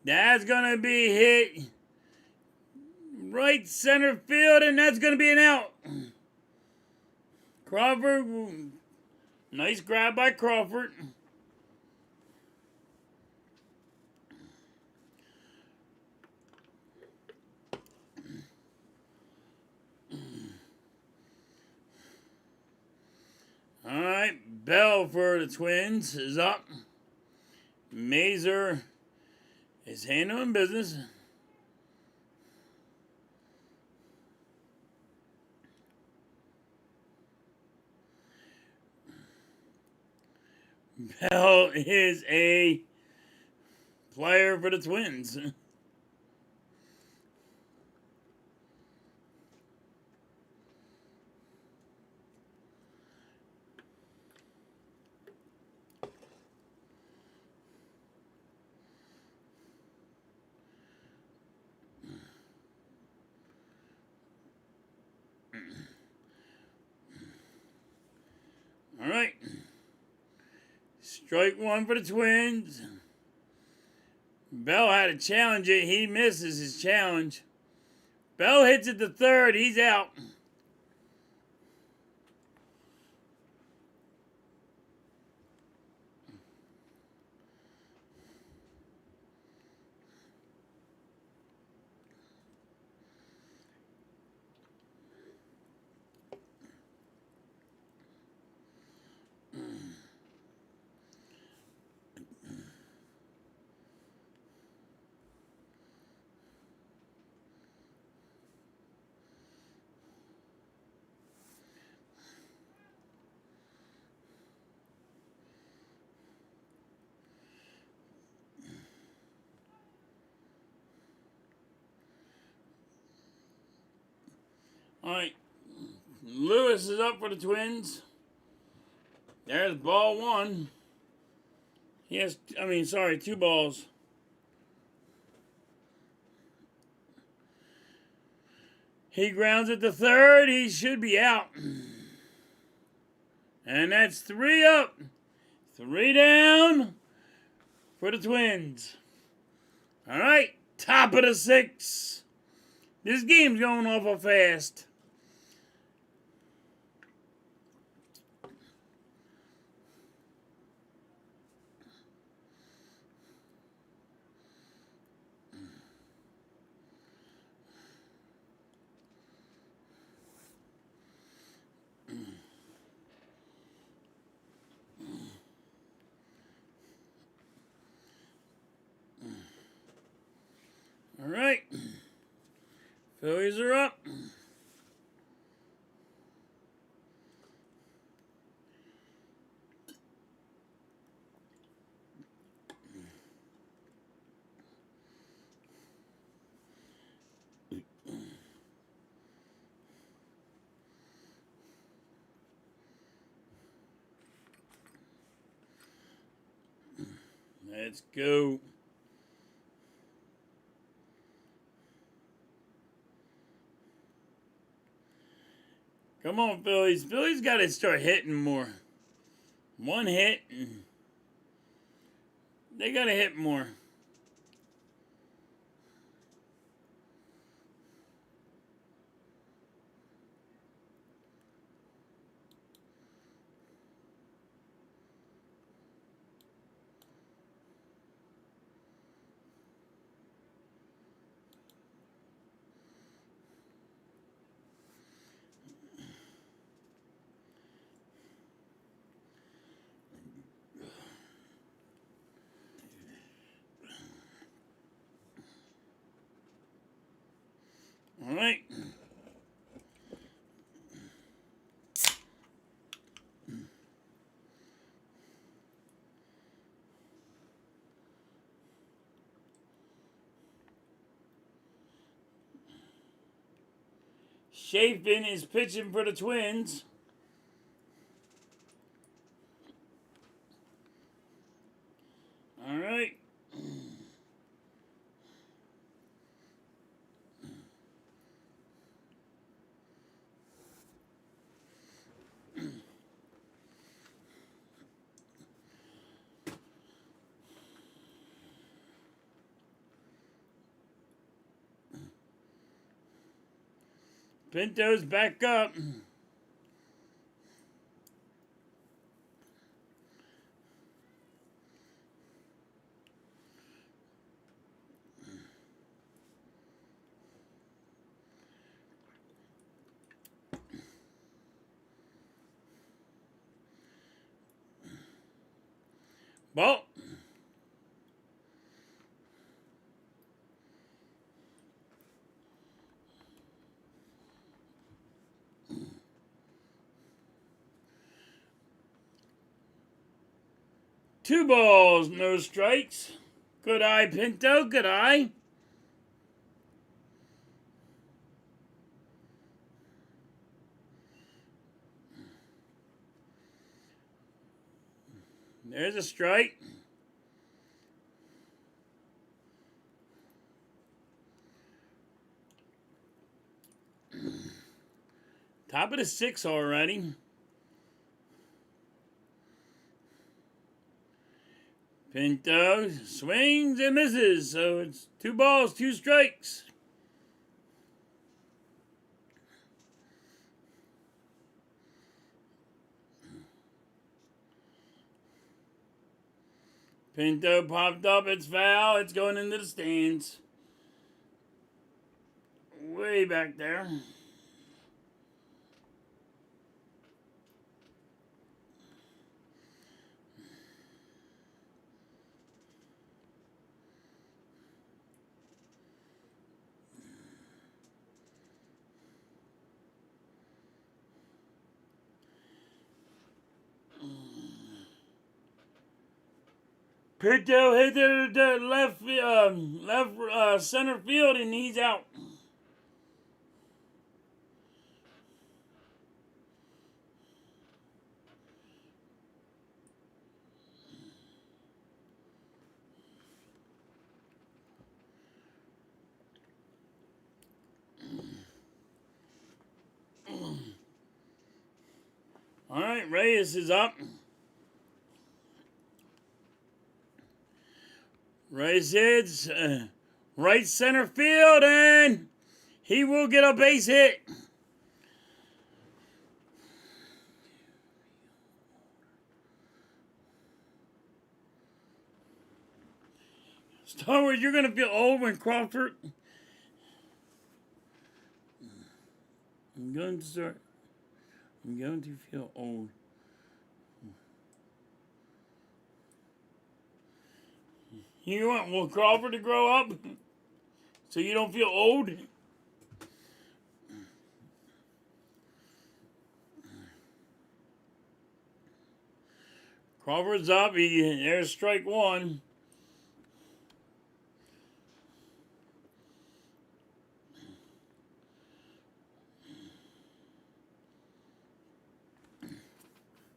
That's going to be hit right center field, and that's going to be an out. Crawford, nice grab by Crawford. All right, Bell for the Twins is up. Mazer is handling business. Bell is a player for the Twins. All right. Strike 1 for the Twins. Bell had to challenge it. He misses his challenge. Bell hits it to third. He's out. right. Lewis is up for the Twins. There's ball one. He has, 2 balls. He grounds it to third. He should be out. And that's 3 up. 3 down for the Twins. All right, top of the 6th. This game's going awful fast. All right. Phillies are up. Let's go. Come on, Phillies. Phillies got to start hitting more. 1 hit. They got to hit more. All right. Chafin is pitching for the Twins. All right. Pinto's back up. Ball. Two balls, no strikes. Good eye, Pinto. Good eye. There's a strike. Top of the 6th already. Pinto swings and misses, so it's 2 balls, 2 strikes. Pinto popped up, it's foul, it's going into the stands. Way back there. Pinto hit the left center field, and he's out. All right, Reyes is up. Reyes hits right center field, and he will get a base hit. Star Wars, you're going to feel old when Crawford... I'm going to feel old. You want Crawford to grow up so you don't feel old? Crawford's up. There's strike one.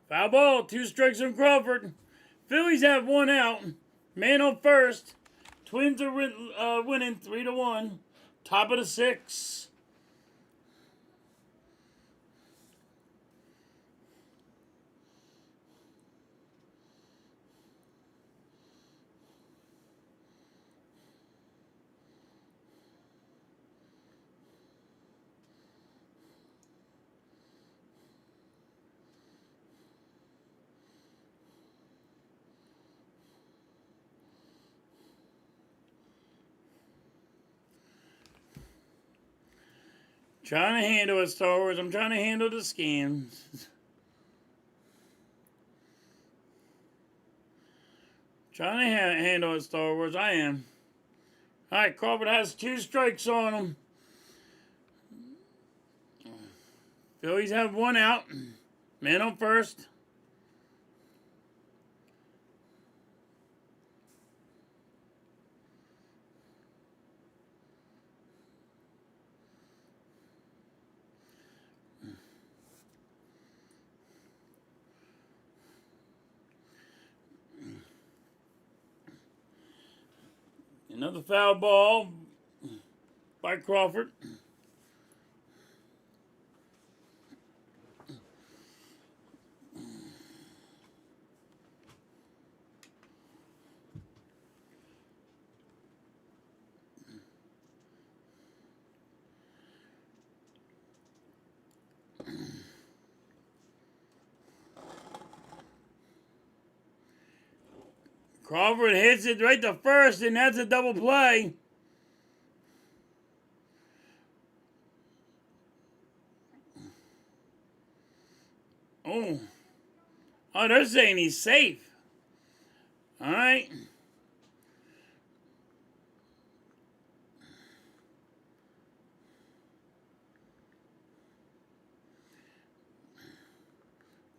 Foul ball. 2 strikes on Crawford. Phillies have 1 out. Man on first. Twins are winning 3-1. Top of the 6th. Trying to handle it, Star Wars. I'm trying to handle the scams. Trying to handle it, Star Wars. I am. All right, Crawford has 2 strikes on him. Phillies have 1 out. Man on first. Another foul ball by Crawford. Crawford hits it right to first, and that's a double play. Oh, they're saying he's safe. All right.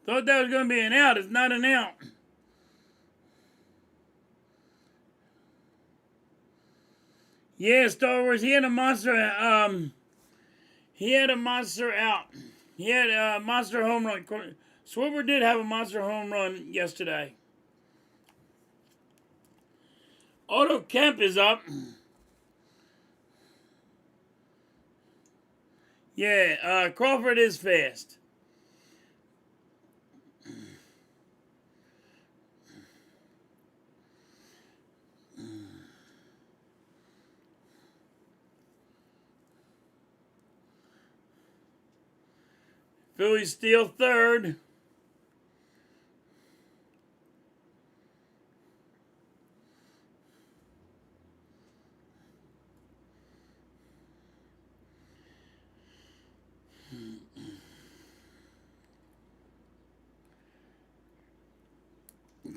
Thought that was going to be an out. It's not an out. Yeah, Star Wars. He had a monster. He had a monster out. He had a monster home run. Schwarber did have a monster home run yesterday. Otto Kemp is up. Yeah, Crawford is fast. Phillies steal third.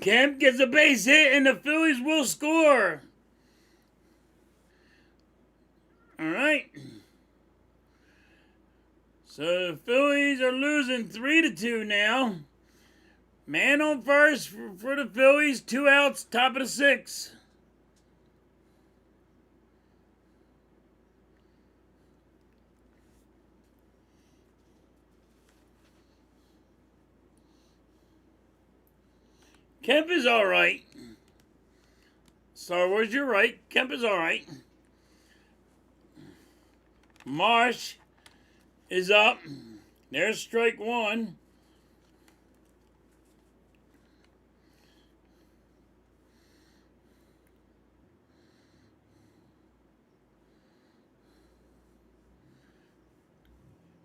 Kemp gets a base hit, and the Phillies will score. All right. So the Phillies are losing 3-2 now. Man on first for the Phillies. 2 outs, top of the 6th. Kemp is all right. Star Wars, you're right. Kemp is all right. Marsh is up. There's strike one.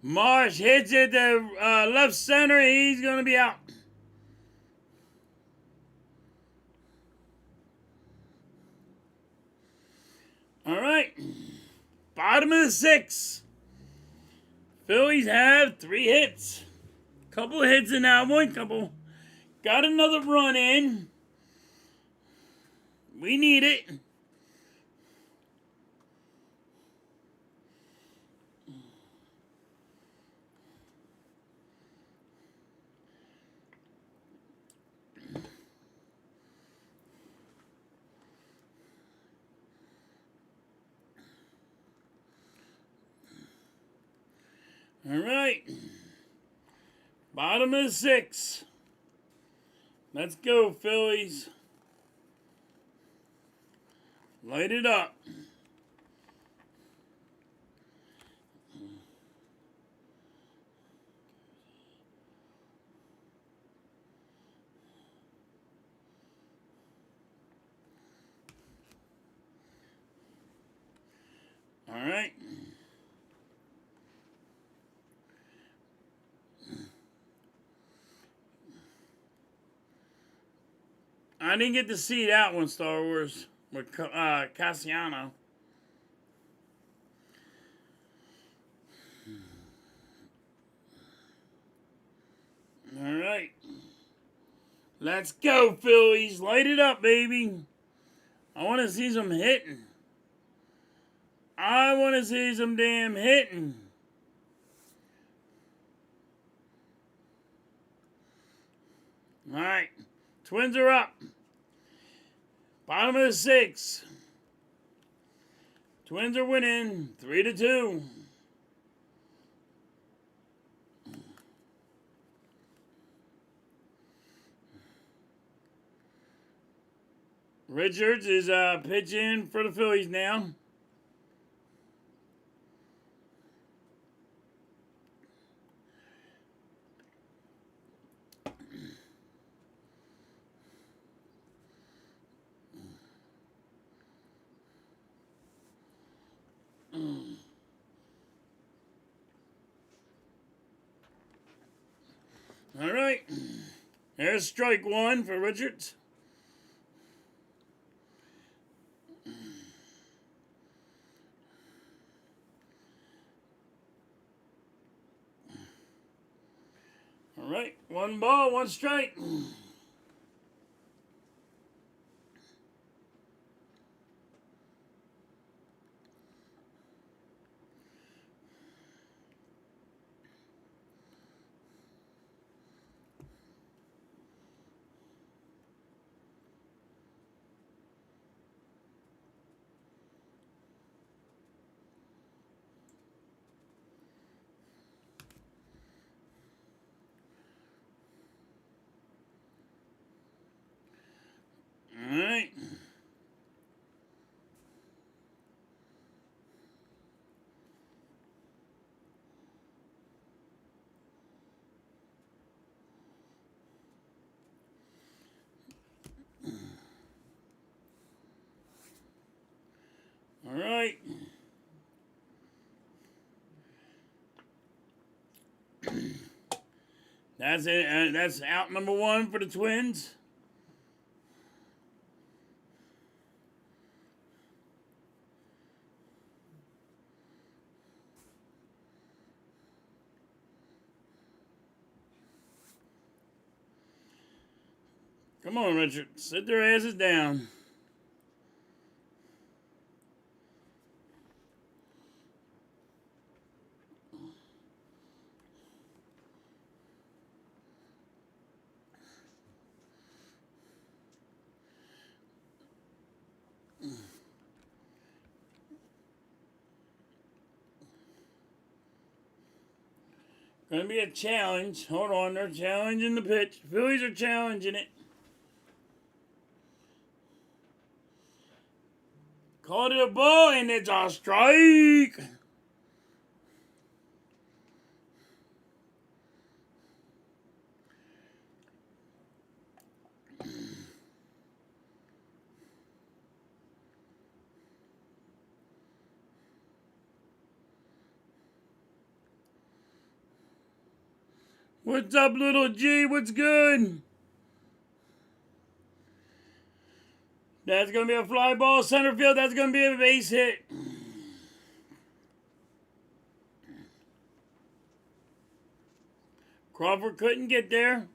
Marsh hits it to left center. He's going to be out. All right. Bottom of the sixth. Phillies have 3 hits. Couple of hits in that one. Got another run in. We need it. All right. Bottom of the sixth. Let's go, Phillies. Light it up. All right. I didn't get to see that one, Star Wars, with Cassiano. All right. Let's go, Phillies. Light it up, baby. I want to see some hitting. I want to see some damn hitting. All right. Twins are up. Bottom of the sixth. Twins are winning 3-2. Richards is pitching for the Phillies now. All right. There's strike one for Richards. All right. 1 ball, 1 strike. All right. All right. That's it. That's out number 1 for the Twins. Come on, Richard. Sit their asses down. Gonna be a challenge. Hold on, they're challenging the pitch. Phillies are challenging it. Called it a ball, and it's a strike. What's up, little G? What's good? That's going to be a fly ball center field. That's going to be a base hit. Crawford couldn't get there.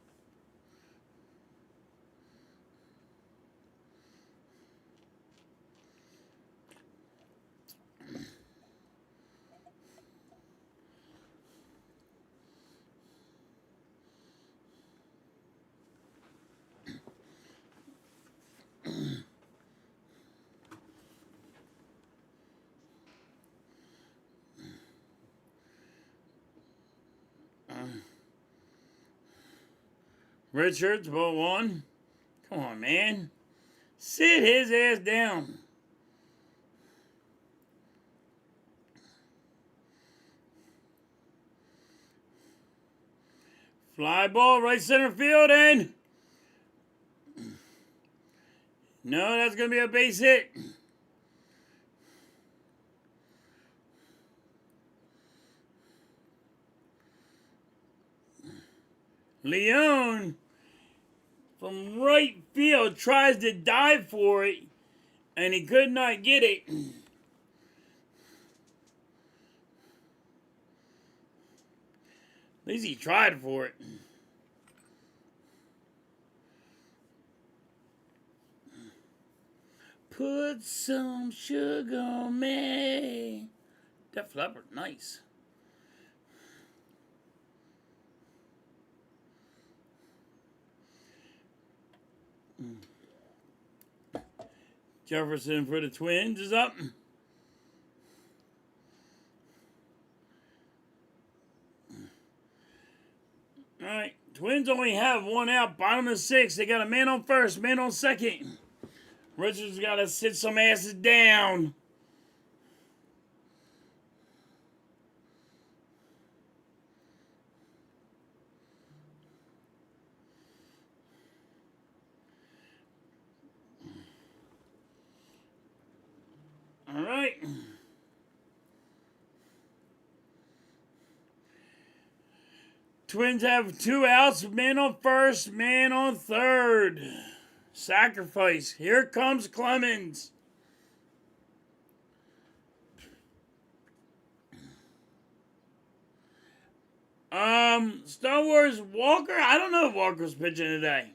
Richards, ball one. Come on, man. Sit his ass down. Fly ball, right center field, and no, that's going to be a base hit. Leone from right field tries to dive for it, and he could not get it. At least he tried for it. Put some sugar on me. Def Leppard, nice. Jefferson for the Twins is up. All right, Twins only have one out, bottom of the sixth. They got a man on first, man on second. Richards got to sit some asses down. All right. Twins have two outs, man on first, man on third. Sacrifice. Here comes Clemens. Star Wars Walker? I don't know if Walker's pitching today.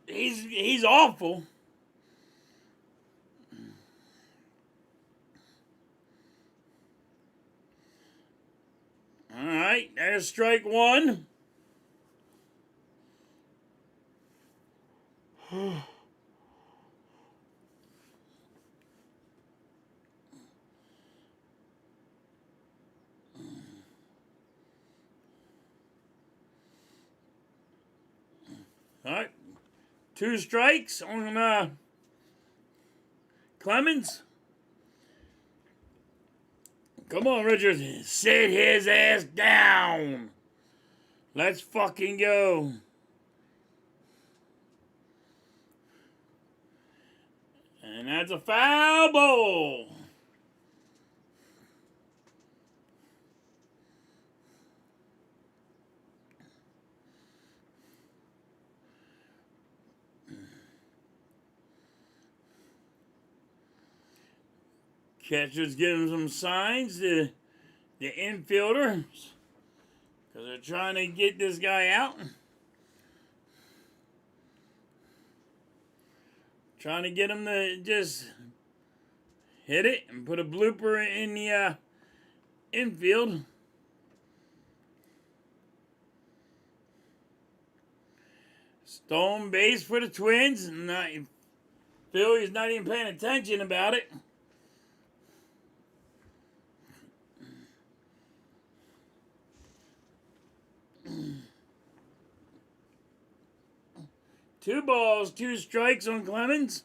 He's awful. All right, there's strike one. All right, two strikes on Clemens. Come on, Richards. Sit his ass down. Let's fucking go. And that's a foul ball. Catcher's giving some signs to the infielder because they're trying to get this guy out. Trying to get him to just hit it and put a blooper in the infield. Stolen base for the Twins. Phillies not even paying attention about it. Two balls, two strikes on Clemens.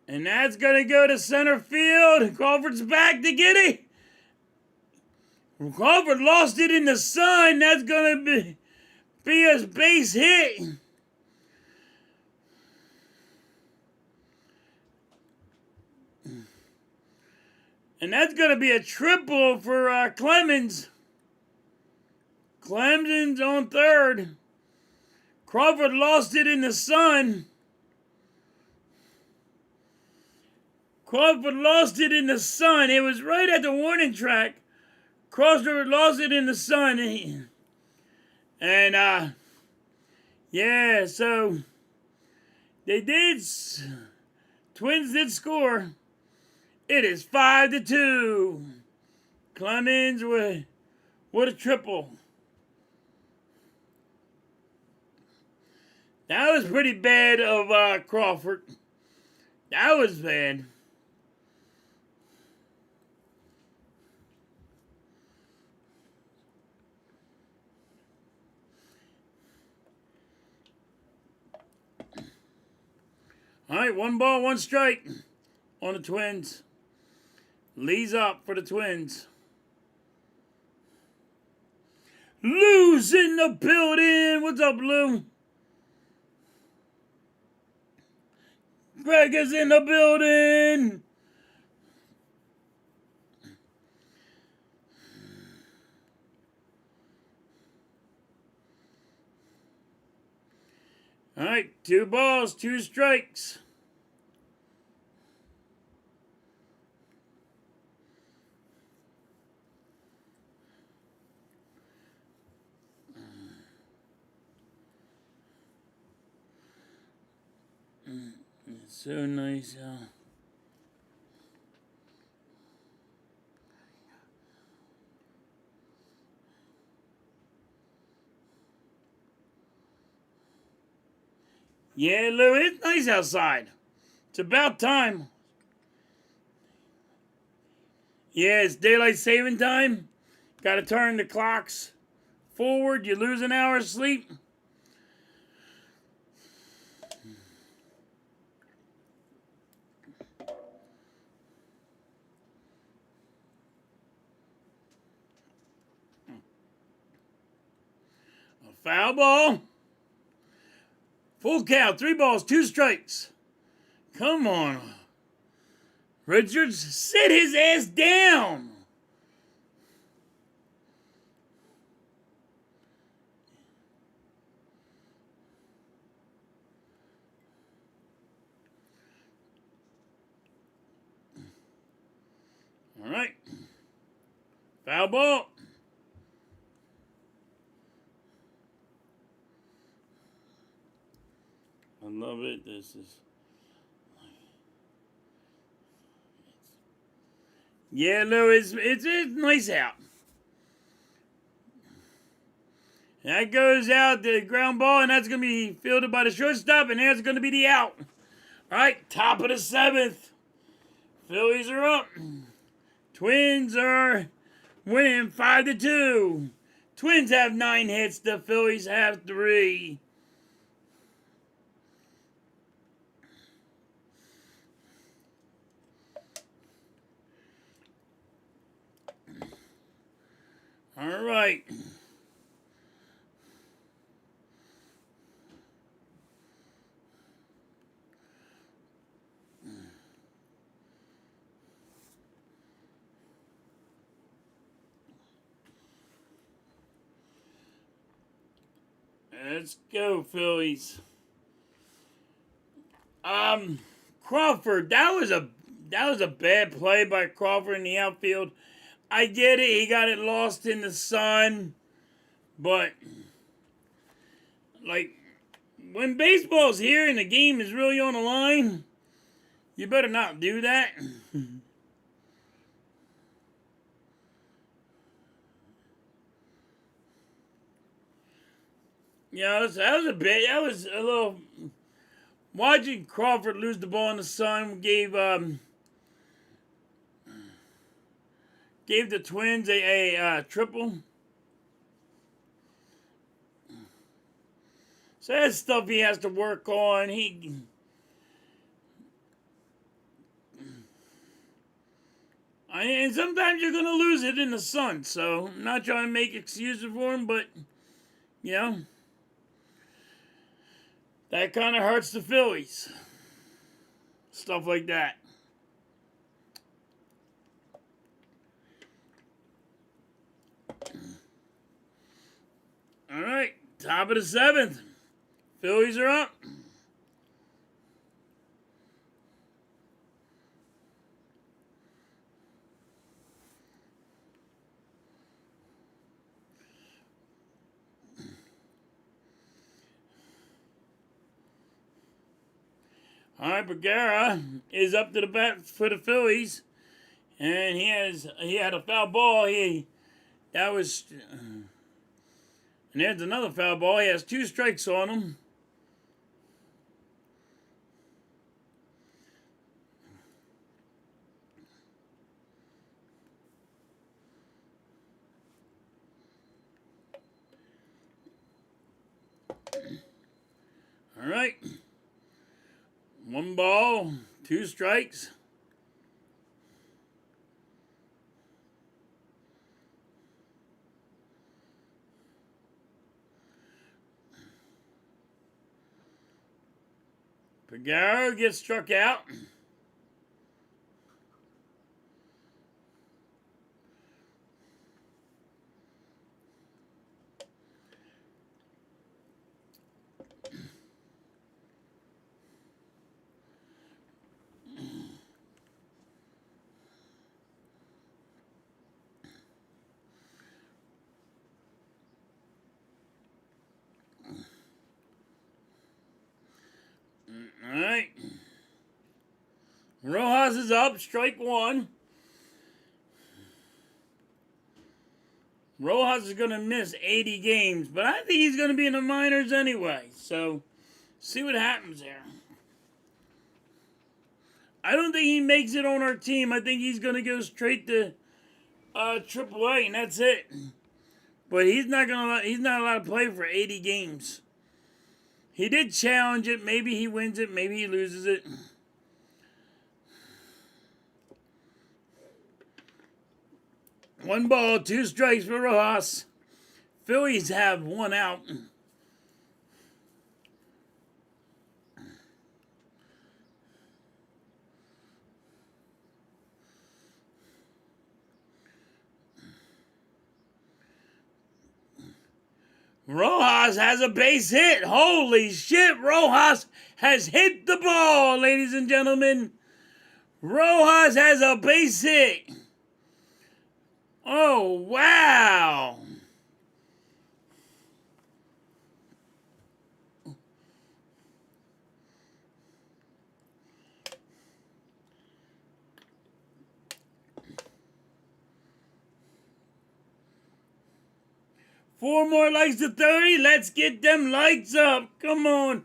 And that's going to go to center field. Crawford's back to get it. Crawford lost it in the sun. That's going to be a base hit. And that's going to be a triple for Clemens. Clemens on third. Crawford lost it in the sun. Crawford lost it in the sun. It was right at the warning track. Crawford lost it in the sun. And, yeah, so they did. Twins did score. It is 5-2. Clemens with a triple. That was pretty bad of Crawford. That was bad. All right, 1 ball, 1 strike on the Twins. Lee's up for the Twins. Lou's in the building. What's up, Lou? Greg is in the building. All right, 2 balls, 2 strikes. It's so nice. Yeah, Lou, it's nice outside. It's about time. Yeah, it's daylight saving time. Got to turn the clocks forward. You lose an hour of sleep. A foul ball. Full count. 3 balls, 2 strikes. Come on. Richards, sit his ass down. All right. Foul ball. I love it. This is. Yeah, Lou, it's nice out. That goes out the ground ball, and that's going to be fielded by the shortstop, and there's going to be the out. All right, top of the 7th. Phillies are up. Twins are winning 5-2. Twins have 9 hits. The Phillies have 3. All right. Let's go, Phillies. Crawford, that was a bad play by Crawford in the outfield. I get it, he got it lost in the sun, but like when baseball's here and the game is really on the line, you better not do that. Yeah, that was a little. Watching Crawford lose the ball in the sun gave the Twins a triple. So that's stuff he has to work on. And sometimes you're going to lose it in the sun. So I'm not trying to make excuses for him, but, you know, that kind of hurts the Phillies. Stuff like that. All right, top of the 7th. Phillies are up. All right, Bergara is up to the bat for the Phillies, and he had a foul ball. And there's another foul ball. He has 2 strikes on him. All right. 1 ball, 2 strikes. Bergara gets struck out. All right. Rojas is up, strike 1. Rojas is going to miss 80 games, but I think he's going to be in the minors anyway. So, see what happens there. I don't think he makes it on our team. I think he's going to go straight to AAA, and that's it. But he's not allowed to play for 80 games. He did challenge it. Maybe he wins it. Maybe he loses it. One ball, 2 strikes for Rojas. Phillies have 1 out. Rojas has a base hit. Holy shit, Rojas has hit the ball, ladies and gentlemen. Rojas has a base hit. Oh, wow. Four more likes to 30. Let's get them likes up. Come on.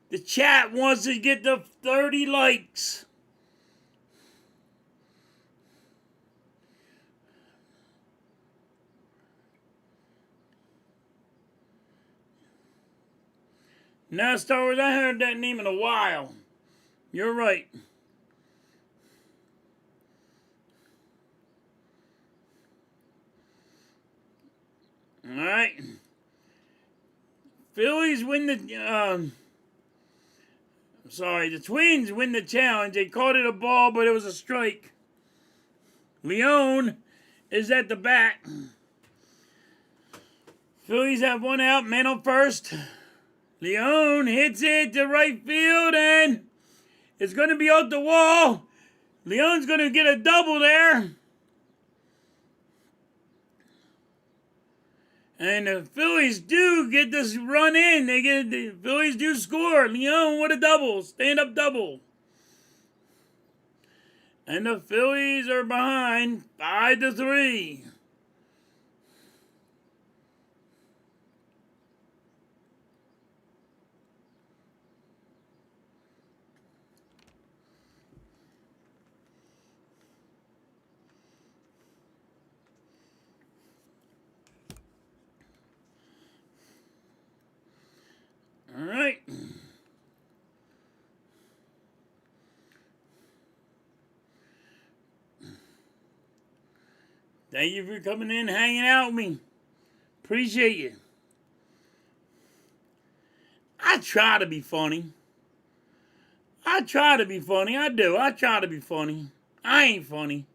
The chat wants to get the 30 likes. Now, Star Wars, I heard that name in a while. You're right. All right. Phillies win the... the Twins win the challenge. They called it a ball, but it was a strike. Leone is at the bat. Phillies have 1 out, man on first. Leone hits it to right field, and it's going to be off the wall. Leone's going to get a double there. And the Phillies do get this run in. The Phillies do score. Leone with a double. Stand-up double. And the Phillies are behind 5-3. All right. Thank you for coming in, hanging out with me. Appreciate you. I try to be funny. I try to be funny. I do. I try to be funny. I ain't funny.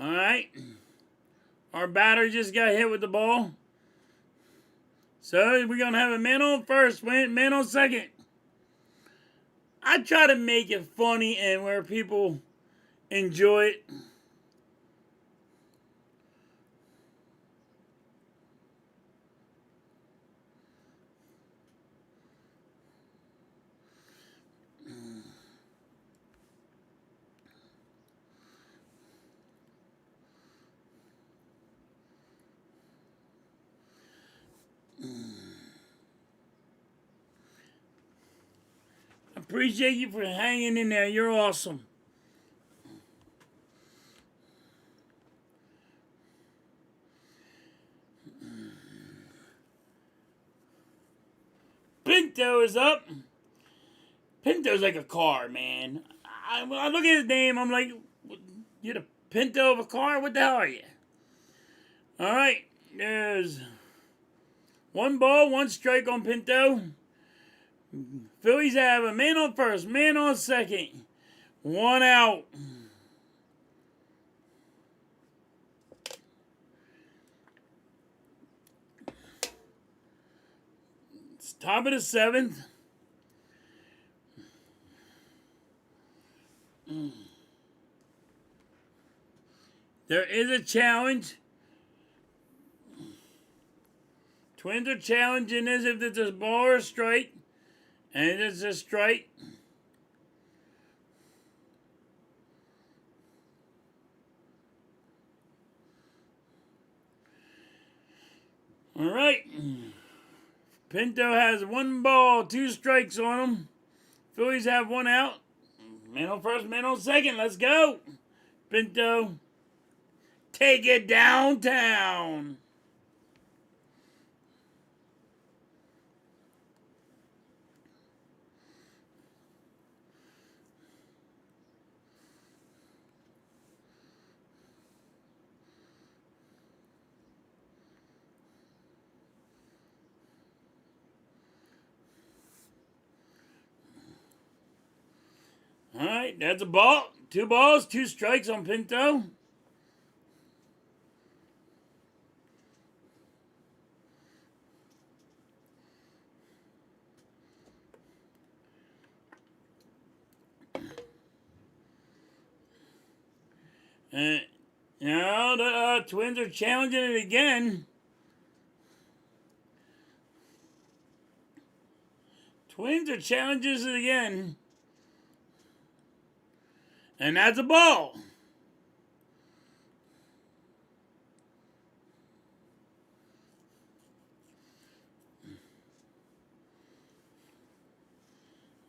All right. Our batter just got hit with the ball. So we're going to have a man on first, man on second. I try to make it funny and where people enjoy it. Appreciate you for hanging in there. You're awesome. Pinto is up. Pinto's like a car, man. When I look at his name, I'm like, you're the Pinto of a car? What the hell are you? All right, there's 1 ball, 1 strike on Pinto. Phillies have a man on first, man on second. 1 out. It's top of the 7th. There is a challenge. Twins are challenging this if it's a ball or a strike. And it's a strike. All right. Pinto has 1 ball, 2 strikes on him. Phillies have 1 out. Man on first, man on second. Let's go. Pinto, take it downtown. All right, that's a ball. 2 balls, 2 strikes on Pinto. Now the Twins are challenging it again. Twins are challenging it again. And that's a ball.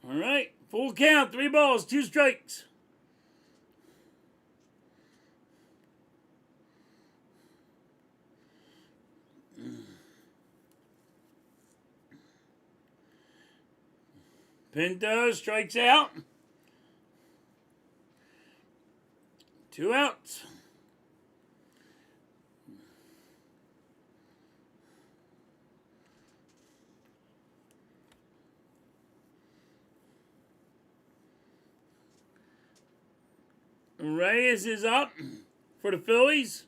All right, full count, 3 balls, 2 strikes. Pinto strikes out. 2 outs. Reyes is up for the Phillies.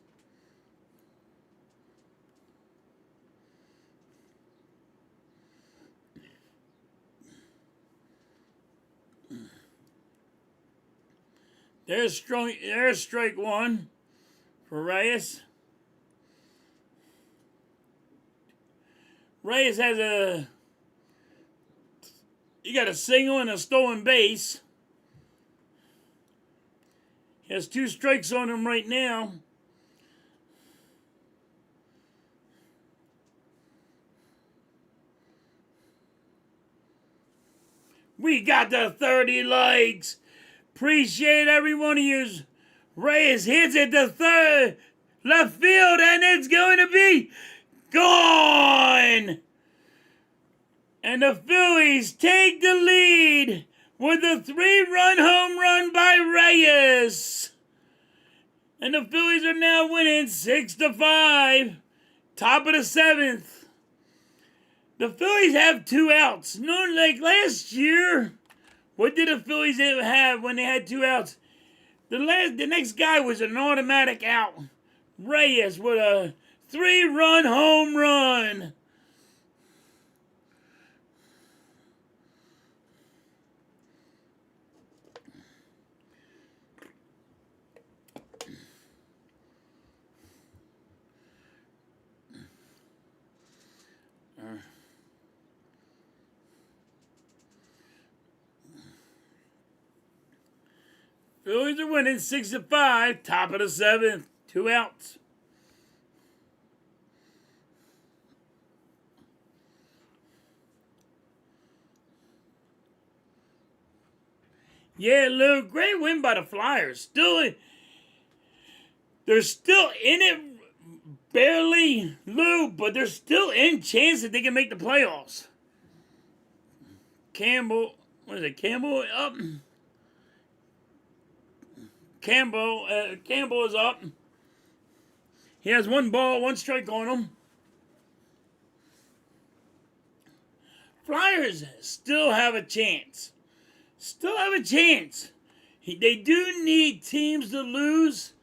There's strike 1 for Reyes. Reyes has he got a single and a stolen base. He has 2 strikes on him right now. We got the 30 likes. Appreciate every one of you. Reyes hits it to third, left field, and it's going to be gone. And the Phillies take the lead with a 3-run home run by Reyes. And the Phillies are now winning 6-5. Top of the 7th. The Phillies have 2 outs. No, like last year, what did the Phillies have when they had 2 outs? The next guy was an automatic out. Reyes with a 3-run home run. Phillies are winning 6-5, top of the 7th, 2 outs. Yeah, Lou, great win by the Flyers. They're still in it, barely, Lou, but they're still in chance that they can make the playoffs. Campbell, what is it? Campbell up. Campbell is up. He has 1 ball, 1 strike on him. Flyers still have a chance. Still have a chance. They do need teams to lose,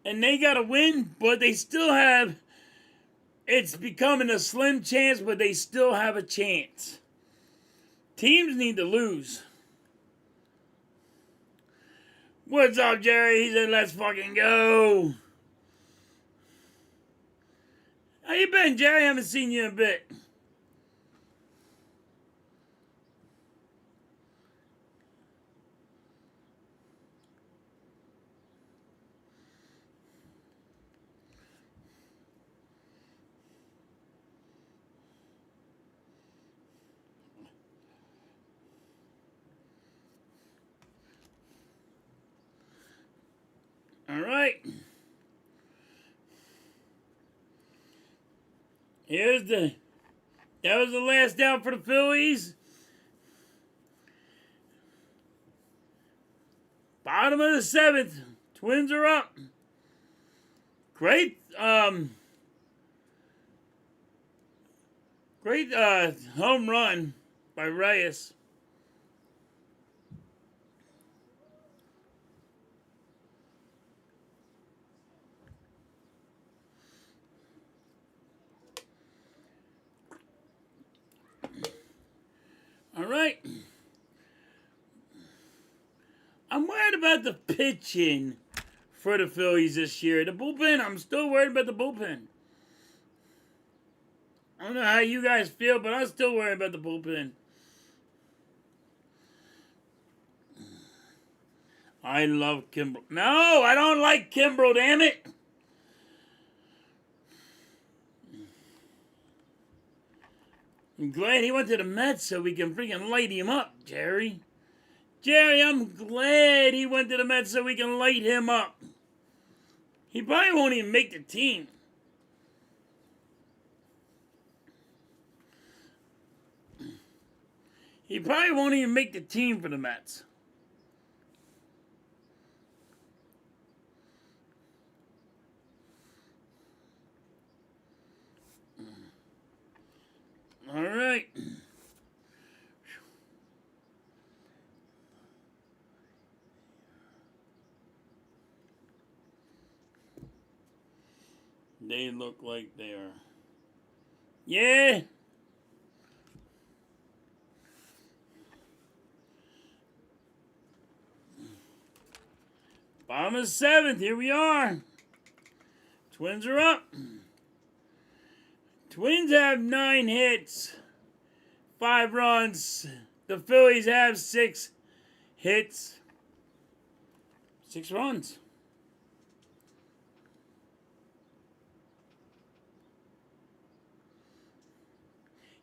and they got to win, but they still have. It's becoming a slim chance, but they still have a chance. Teams need to lose. What's up, Jerry? He said, let's fucking go. How you been, Jerry? I haven't seen you in a bit. All right. That was the last out for the Phillies. Bottom of the 7th. Twins are up. Great home run by Reyes. All right. I'm worried about the pitching for the Phillies this year. The bullpen, I'm still worried about the bullpen. I don't know how you guys feel, but I'm still worried about the bullpen. I love Kimbrel. No, I don't like Kimbrel, damn it. I'm glad he went to the Mets so we can freaking light him up, Jerry. Jerry, I'm glad he went to the Mets so we can light him up. He probably won't even make the team. He probably won't even make the team for the Mets. All right. They look like they are. Yeah. Bottom of the 7th. Here we are. Twins are up. Twins have 9 hits, 5 runs. The Phillies have 6 hits, 6 runs.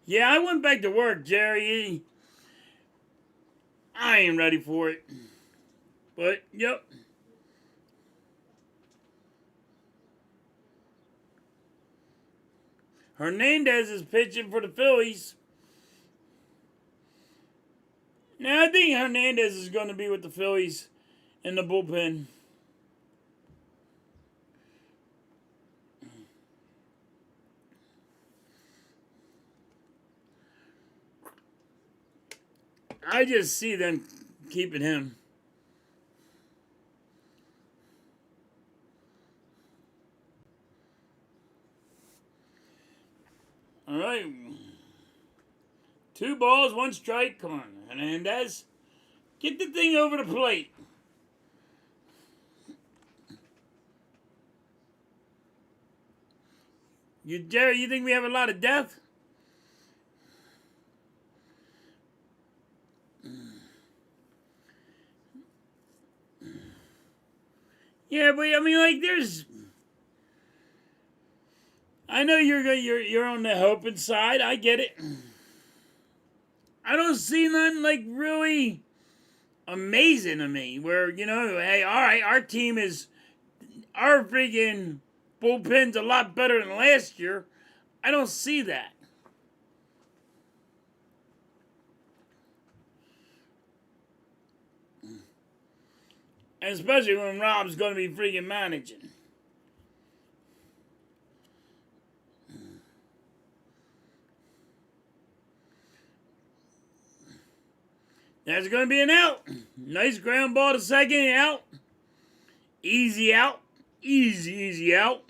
Yeah, I went back to work, Jerry. I ain't ready for it. But, yep. Hernandez is pitching for the Phillies. Now, I think Hernandez is going to be with the Phillies in the bullpen. I just see them keeping him. All right. 2 balls, 1 strike. Come on, Hernandez. Get the thing over the plate. Jerry, you think we have a lot of depth? Yeah, but I mean, like, there's. I know you're on the hoping side. I get it. I don't see nothing like really amazing to me. Where hey, all right, our freaking bullpen's a lot better than last year. I don't see that. And especially when Rob's going to be freaking managing. That's going to be an out. Nice ground ball to second, out. Easy out. Easy out.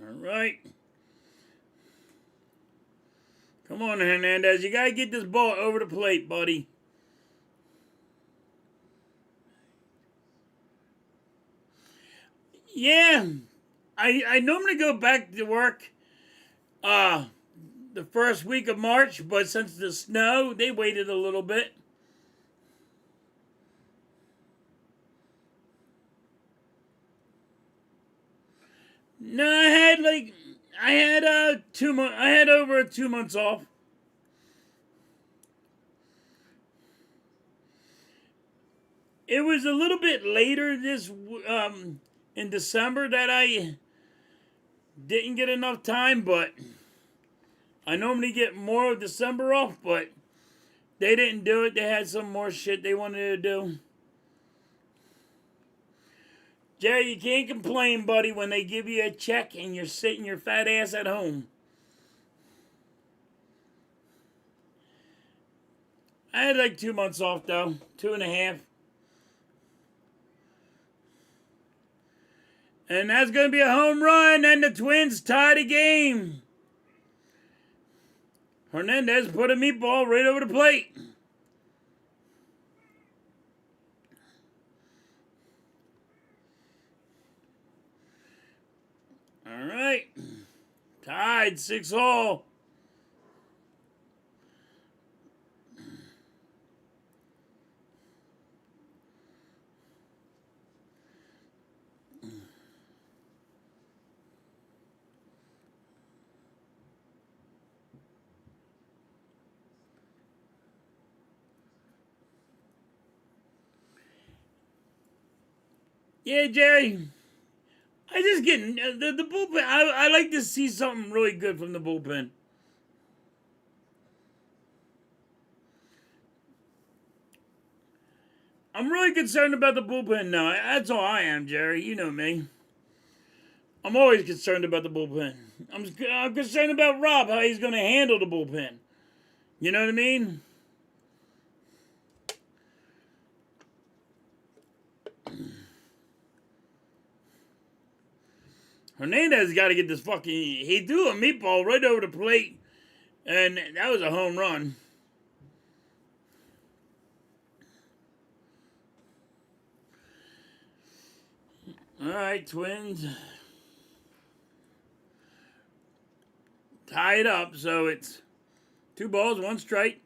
All right. Come on, Hernandez. You got to get this ball over the plate, buddy. Yeah. I normally go back to work the first week of March, but since the snow, they waited a little bit. No, I had 2 months. I had over 2 months off. It was a little bit later this in December that I didn't get enough time, but I normally get more of December off, but they didn't do it. They had some more shit they wanted to do. Jerry, you can't complain, buddy, when they give you a check and you're sitting your fat ass at home. I had like 2 months off, though. 2.5. And that's going to be a home run, and the Twins tie the game. Hernandez put a meatball right over the plate. All right. Tied 6-all. Yeah, Jerry. I just get the bullpen. I like to see something really good from the bullpen. I'm really concerned about the bullpen now. That's all I am, Jerry. You know me. I'm always concerned about the bullpen. I'm concerned about Rob, how he's going to handle the bullpen. You know what I mean? Hernandez got to get this fucking... He threw a meatball right over the plate, and that was a home run. All right, Twins. Tie it up, so it's 2 balls, 1 strike.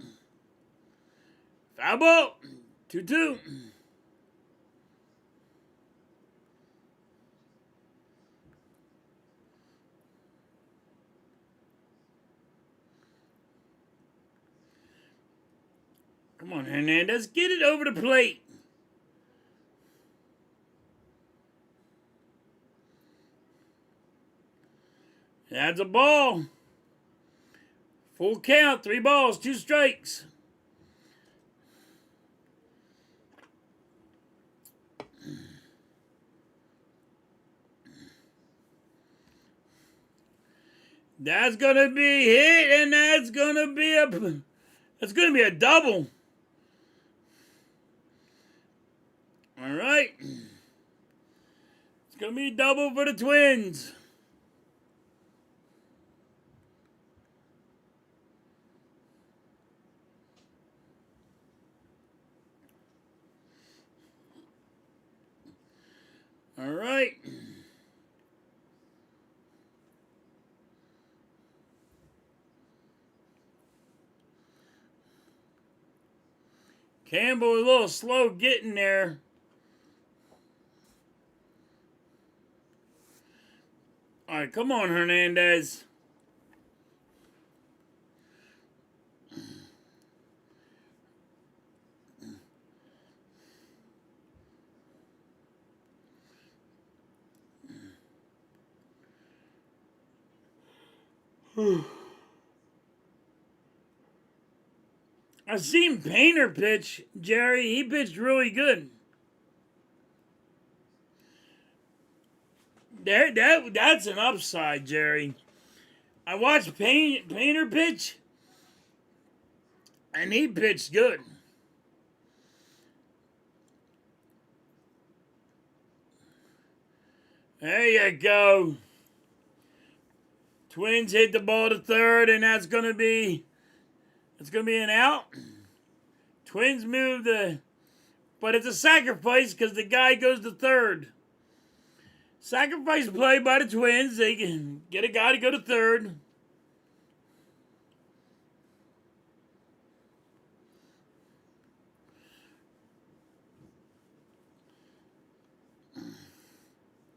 Foul ball. 2-2. Come on, Hernandez. Get it over the plate. That's a ball. Full count. 3 balls, 2 strikes. That's gonna be hit, and that's gonna be a double. All right, it's gonna be a double for the Twins. All right. Campbell a little slow getting there. All right, come on, Hernandez. I've seen Painter pitch, Jerry. He pitched really good. That's an upside, Jerry. I watched Painter pitch, and he pitched good. There you go. Twins hit the ball to third, and that's gonna be an out. Twins move but it's a sacrifice because the guy goes to third. Sacrifice play by the Twins. They can get a guy to go to third.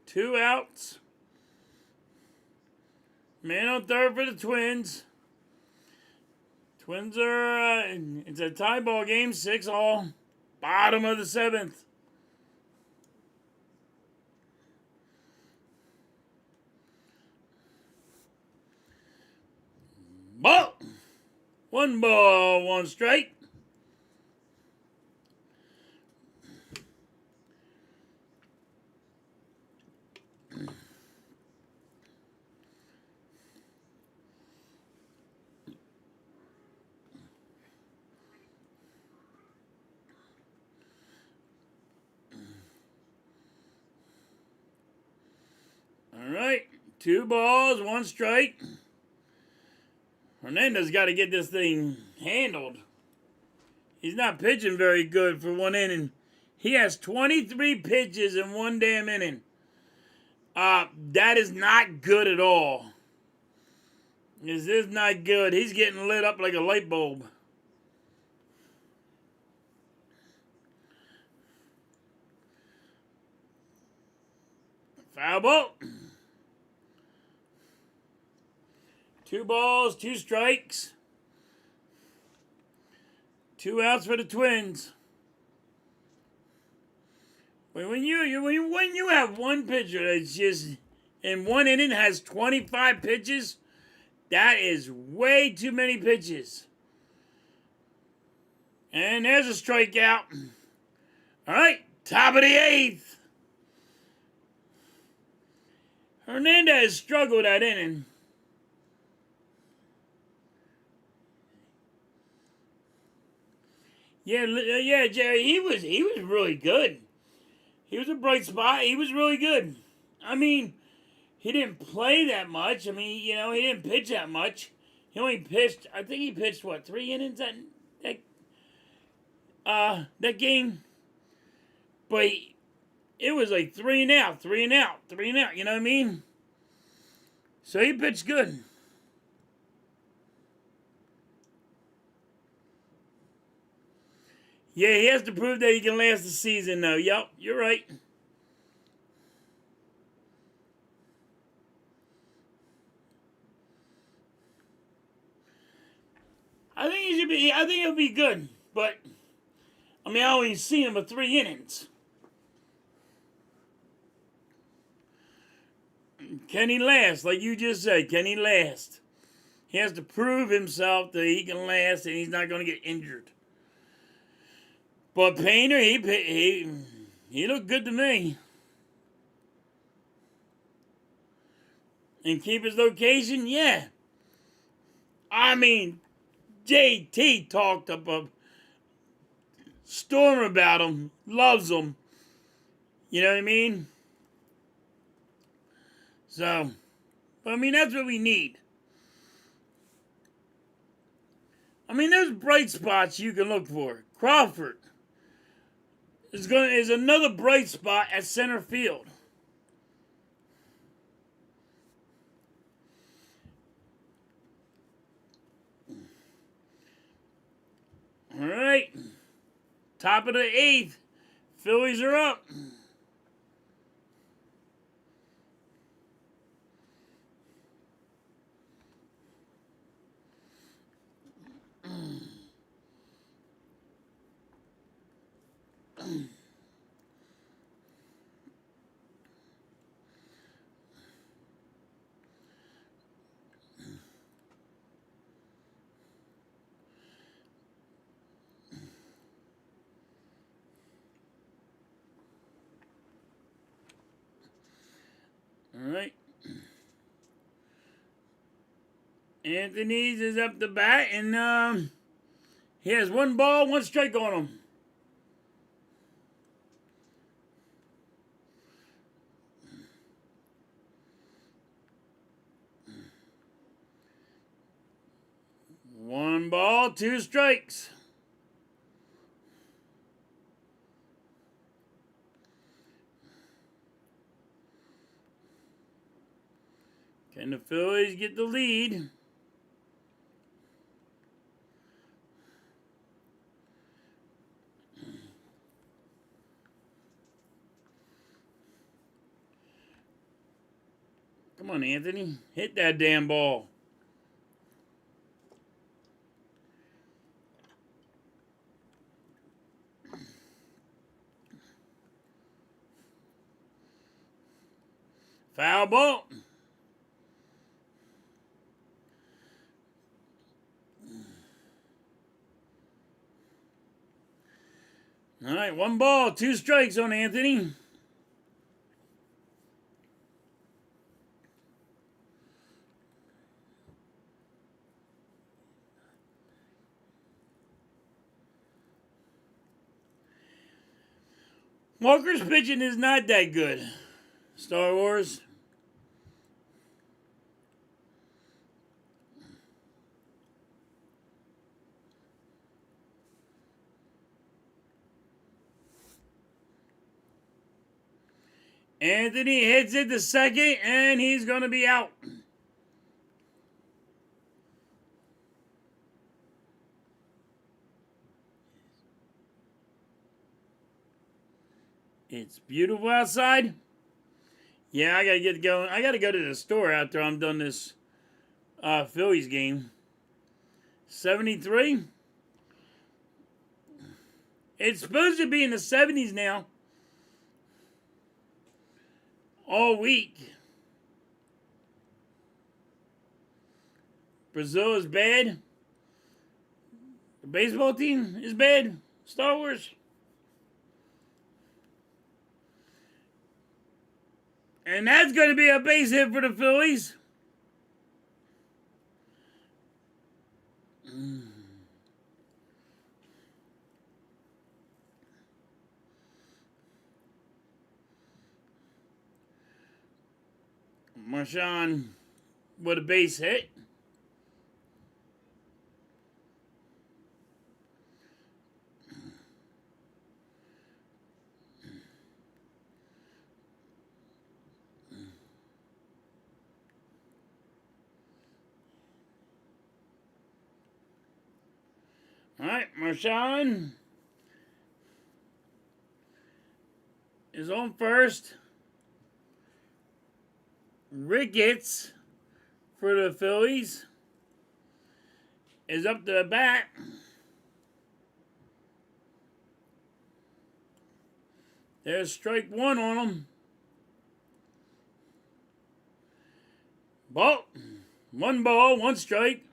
Two outs. Man on third for the Twins. Twins are, it's a tie ball game, 6-all. Bottom of the 7th. Ball. 1 ball, 1 strike. All right, 2 balls, 1 strike. Hernandez got to get this thing handled. He's not pitching very good for 1 inning. He has 23 pitches in 1 damn inning. That is not good at all. This is not good. He's getting lit up like a light bulb. Foul ball. 2 balls, 2 strikes. 2 outs for the Twins. When you have one pitcher that's just in 1 inning has 25 pitches, that is way too many pitches. And there's a strikeout. All right, top of the 8th. Hernandez struggled that inning. Yeah, Jerry, he was really good. He was a bright spot. He was really good. I mean, he didn't play that much. I mean, he didn't pitch that much. He only pitched, I think he pitched, 3 innings that game? But it was like 3 and out, 3 and out, 3 and out, you know what I mean? So he pitched good. Yeah, he has to prove that he can last the season, though. Yep, you're right. I think he'll be good, but I mean, I only seen him for 3 innings. Can he last? Like you just said, can he last? He has to prove himself that he can last and he's not going to get injured. But Painter, he looked good to me. And keep his location, yeah. I mean, JT talked up a storm about him, loves him. You know what I mean? So, I mean, that's what we need. I mean, there's bright spots you can look for. Crawford is another bright spot at center field. All right. Top of the 8th. Phillies are up. All right. Anthony's is up the bat, and he has 1 ball, 1 strike on him. One ball, 2 strikes. Can the Phillies get the lead? Come on, Anthony. Hit that damn ball. Foul ball. All right, 1 ball, 2 strikes on Anthony. Walker's pitching is not that good. Star Wars. Anthony hits it to second, and he's going to be out. It's beautiful outside. Yeah, I gotta get going. I gotta go to the store after I'm done this Phillies game. 73. It's supposed to be in the 70s now. All week. Brazil is bad. The baseball team is bad. Star Wars. And that's going to be a base hit for the Phillies. Marshawn with a base hit. All right, Marshawn is on first. Ricketts for the Phillies is up to the bat. There's strike one on him. Ball. One ball, one strike.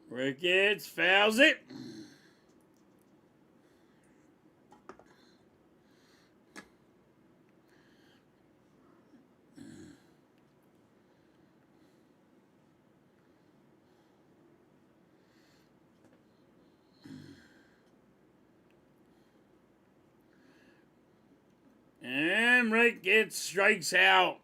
Ricketts fouls it. And Ricketts strikes out.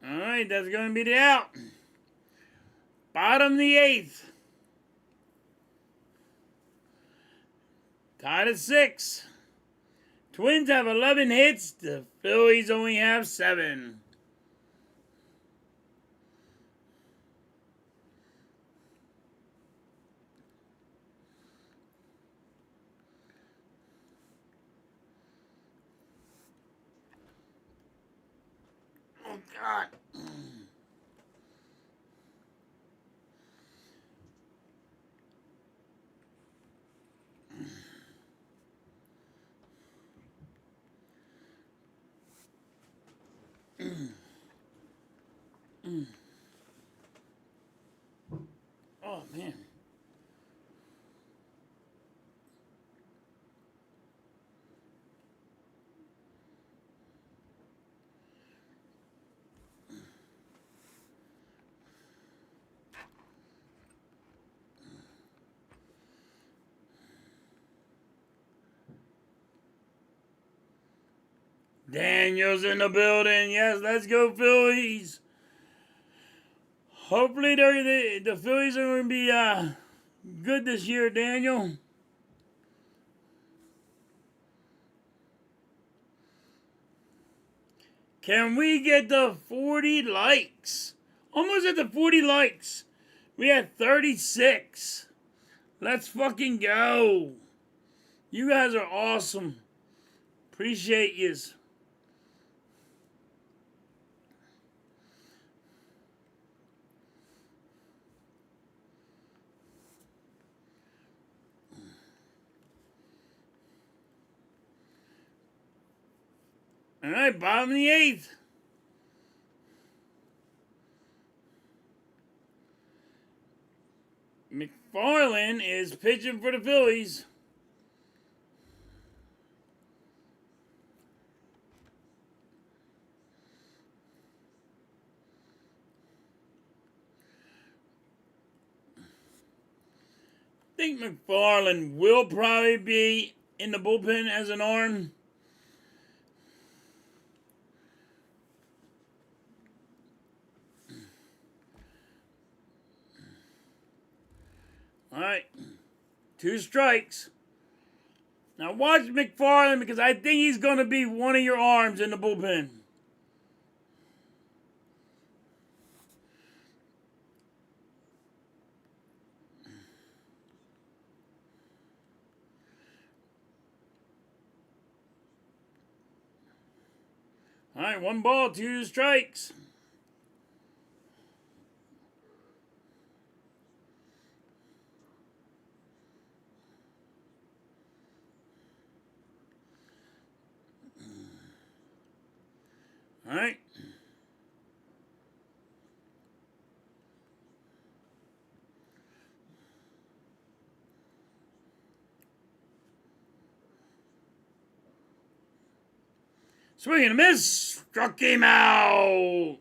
All right, that's going to be the out. Bottom of the eighth. Tied at 6. Twins have 11 hits. The Phillies only have 7. Oh, God. Oh, man. Daniel's in the building. Yes, let's go Phillies. Hopefully the Phillies are going to be good this year, Daniel. Can we get the 40 likes? Almost at the 40 likes. We had 36. Let's fucking go. You guys are awesome. Appreciate yous. All right, bottom of the eighth. McFarland is pitching for the Phillies. I think McFarland will probably be in the bullpen as an arm. All right, 2 strikes. Now watch McFarland because I think he's going to be one of your arms in the bullpen. All right, 1 ball, 2 strikes. All right. Swing and a miss. Struck him out.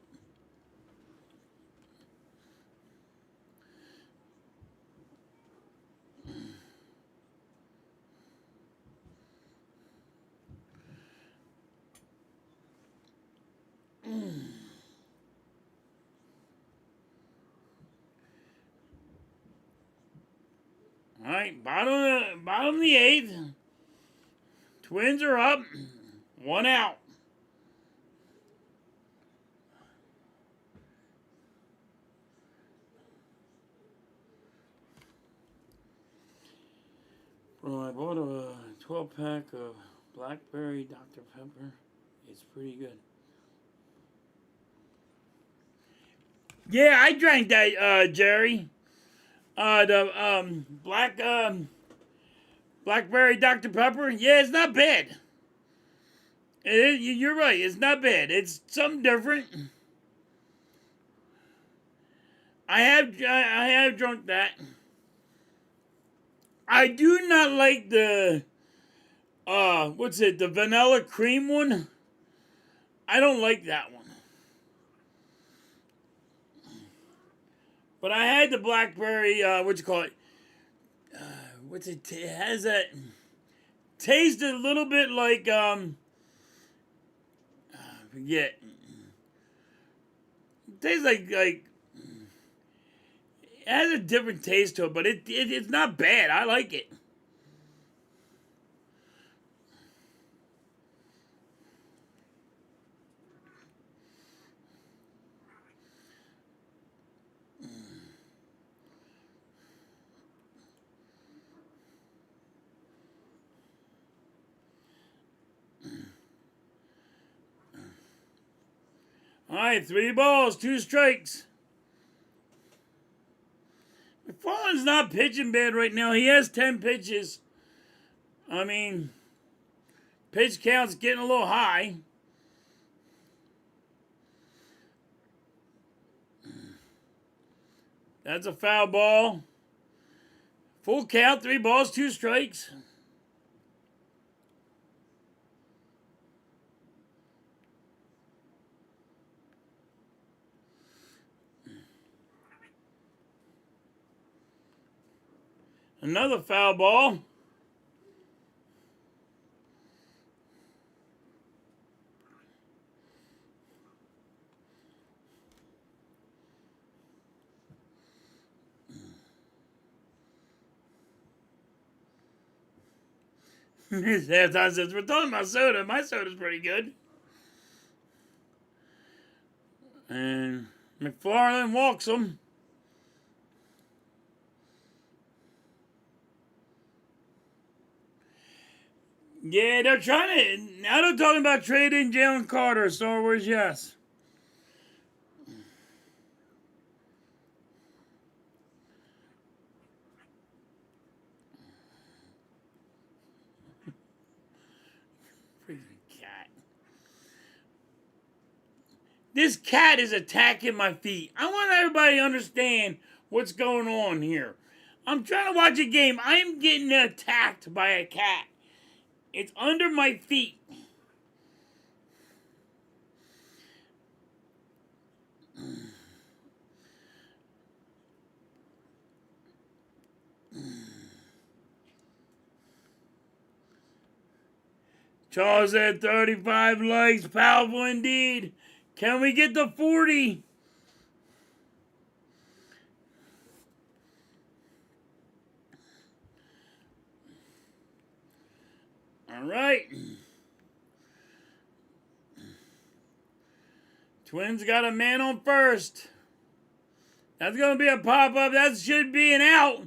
right, bottom of the eighth. Twins are up. 1 out. Well, I bought a 12-pack of blackberry Dr. Pepper. It's pretty good. Yeah, I drank that, Jerry. The blackberry Dr. Pepper. Yeah, it's not bad. You're right. It's not bad. It's something different. I have drunk that. I do not like the what's it? The vanilla cream one. I don't like that one. But I had the blackberry. What you call it? What's it? It has that taste a little bit like forget. It tastes like it has a different taste to it, but it's not bad. I like it. All right, 3 balls, 2 strikes. McFarland's not pitching bad right now. He has 10 pitches. I mean, pitch count's getting a little high. That's a foul ball. Full count, 3 balls, 2 strikes. Another foul ball. Halftime says, we're talking about soda. My soda's pretty good. And McFarland walks him. Yeah, they're trying to. Now they're talking about trading Jalen Carter. Star Wars, yes. Freaking cat. This cat is attacking my feet. I want everybody to understand what's going on here. I'm trying to watch a game. I am getting attacked by a cat. It's under my feet. Charles at 35 likes. Powerful indeed. Can we get the 40? All right. Twins got a man on first. That's going to be a pop-up. That should be an out.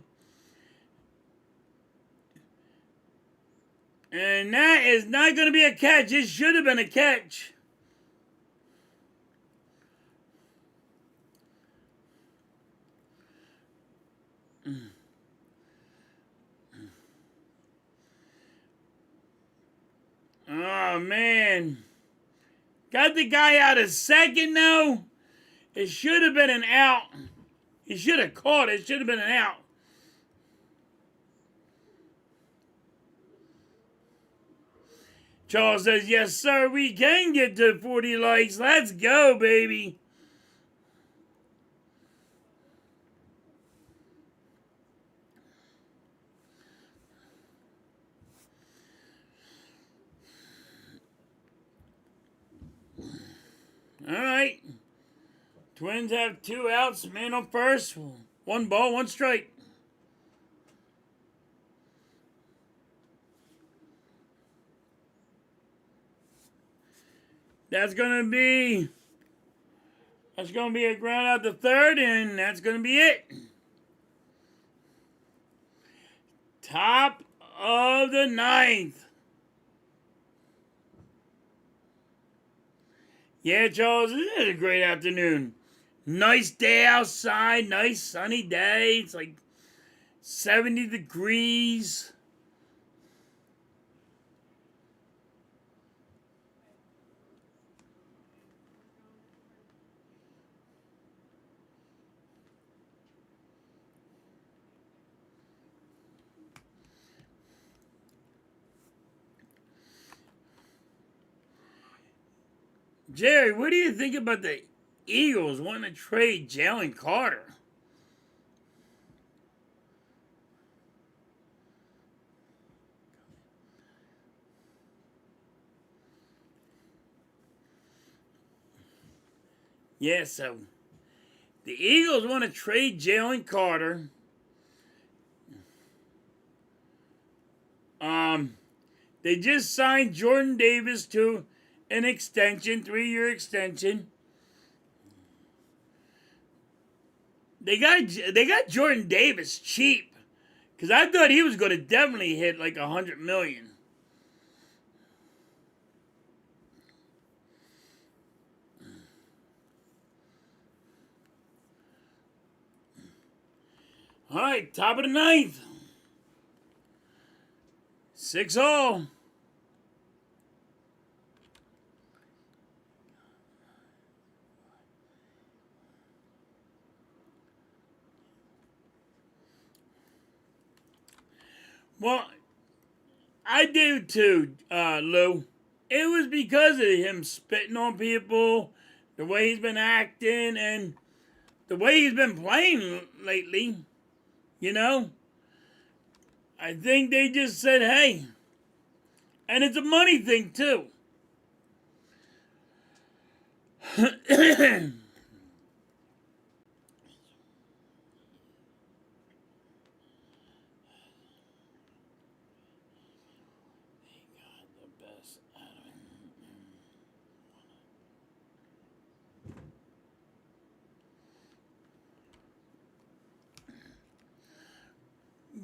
And that is not going to be a catch. It should have been a catch. Oh, man. Got the guy out of second, though. It should have been an out. He should have caught it. It should have been an out. Charles says, yes, sir, we can get to 40 likes. Let's go, baby. All right. Twins have 2 outs. Man on first. 1 ball, 1 strike. That's gonna be a ground out the third, and that's gonna be it. Top of the ninth. Yeah, Charles, this is a great afternoon. Nice day outside, nice sunny day. It's like 70 degrees. Jerry, what do you think about the Eagles wanting to trade Jalen Carter? Yeah, so the Eagles want to trade Jalen Carter. They just signed Jordan Davis to an extension, 3-year extension. They got Jordan Davis cheap, because I thought he was going to definitely hit like $100 million. All right, top of the ninth. 6-0. Well, I do too, Lou. It was because of him spitting on people, the way he's been acting, and the way he's been playing lately. You know? I think they just said, hey. And it's a money thing, too.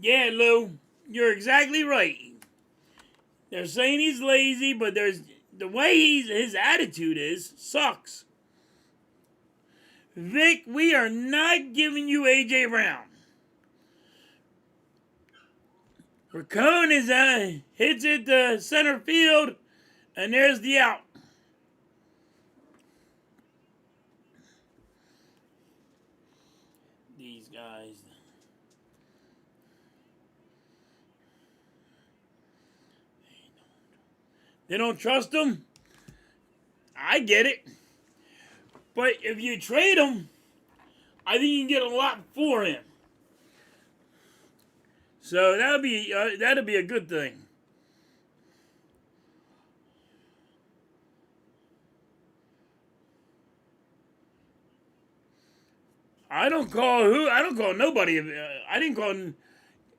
Yeah, Lou, you're exactly right. They're saying he's lazy, but there's the way his attitude is sucks. Vic, we are not giving you AJ Brown. Raccoon is hits it to center field, and there's the out. These guys. They don't trust him. I get it. But if you trade him, I think you can get a lot for him. So that'll be a good thing. I don't call nobody. I didn't call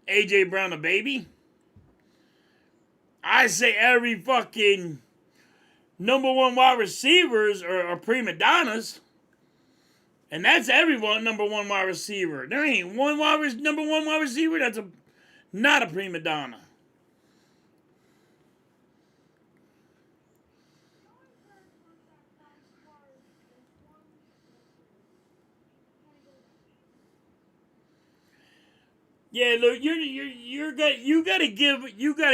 AJ Brown a baby. I say every fucking number one wide receivers are prima donnas. And that's everyone number one wide receiver. There ain't one number one wide receiver that's not a prima donna. Yeah, look, you gotta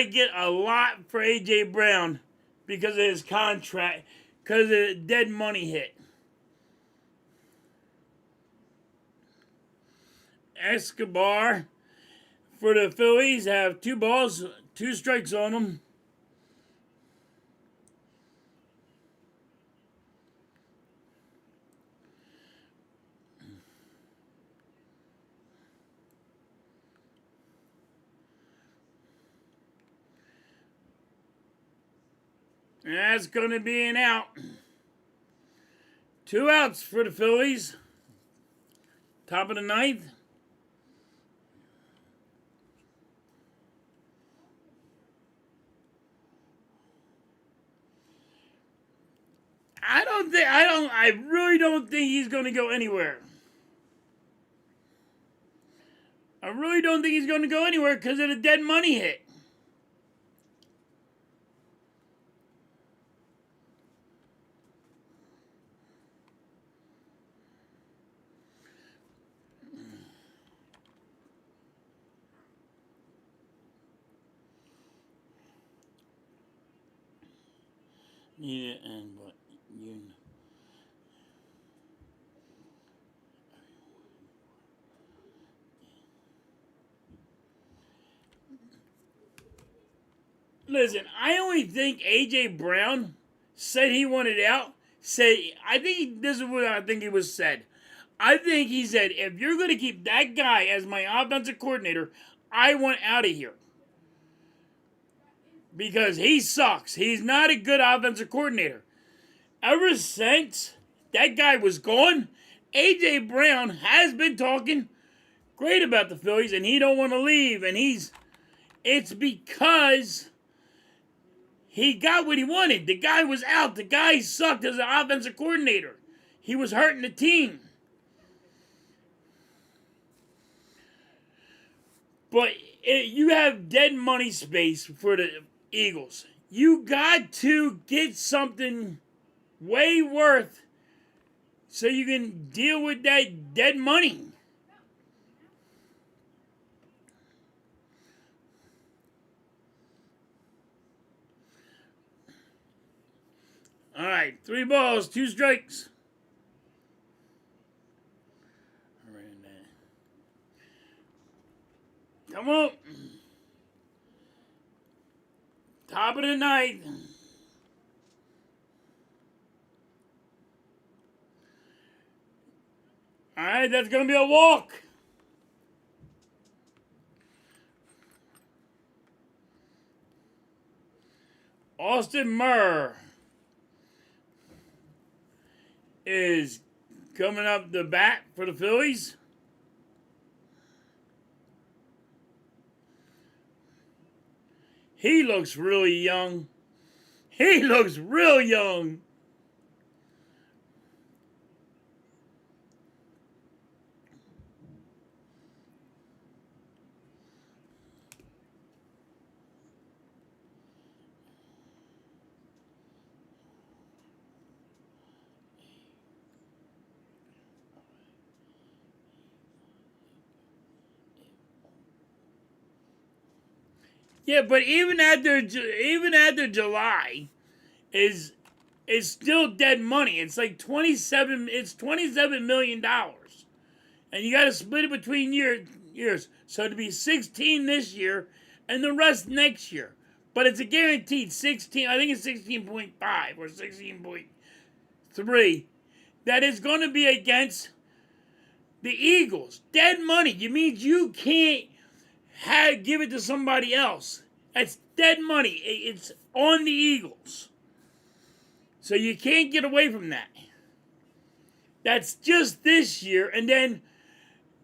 get a lot for AJ Brown because of his contract, because of the dead money hit. Escobar for the Phillies have 2 balls, 2 strikes on them. And that's going to be an out. 2 outs for the Phillies. Top of the ninth. I really don't think he's going to go anywhere. I really don't think he's going to go anywhere because of the dead money hit. Yeah, and what you know. Listen, I only think AJ Brown said he wanted out. I think this is what I think it was said. I think he said, if you're going to keep that guy as my offensive coordinator, I want out of here. Because he sucks. He's not a good offensive coordinator. Ever since that guy was gone, AJ Brown has been talking great about the Phillies, and he don't want to leave. And it's because he got what he wanted. The guy was out. The guy sucked as an offensive coordinator. He was hurting the team. But you have dead money space for the Eagles. You got to get something way worth so you can deal with that dead money. All right, 3 balls, 2 strikes. Come on. Top of the ninth. All right, that's going to be a walk. Austin Murr is coming up the bat for the Phillies. He looks really young. He looks real young. Yeah, but even after July is still dead money. It's like $27 million, and you got to split it between years. So it'd be 16 this year, and the rest next year. But it's a guaranteed 16. I think it's 16.5 or 16.3. That is going to be against the Eagles. Dead money. It means you can't give it to somebody else. That's dead money. It's on the Eagles. So you can't get away from that. That's just this year, and then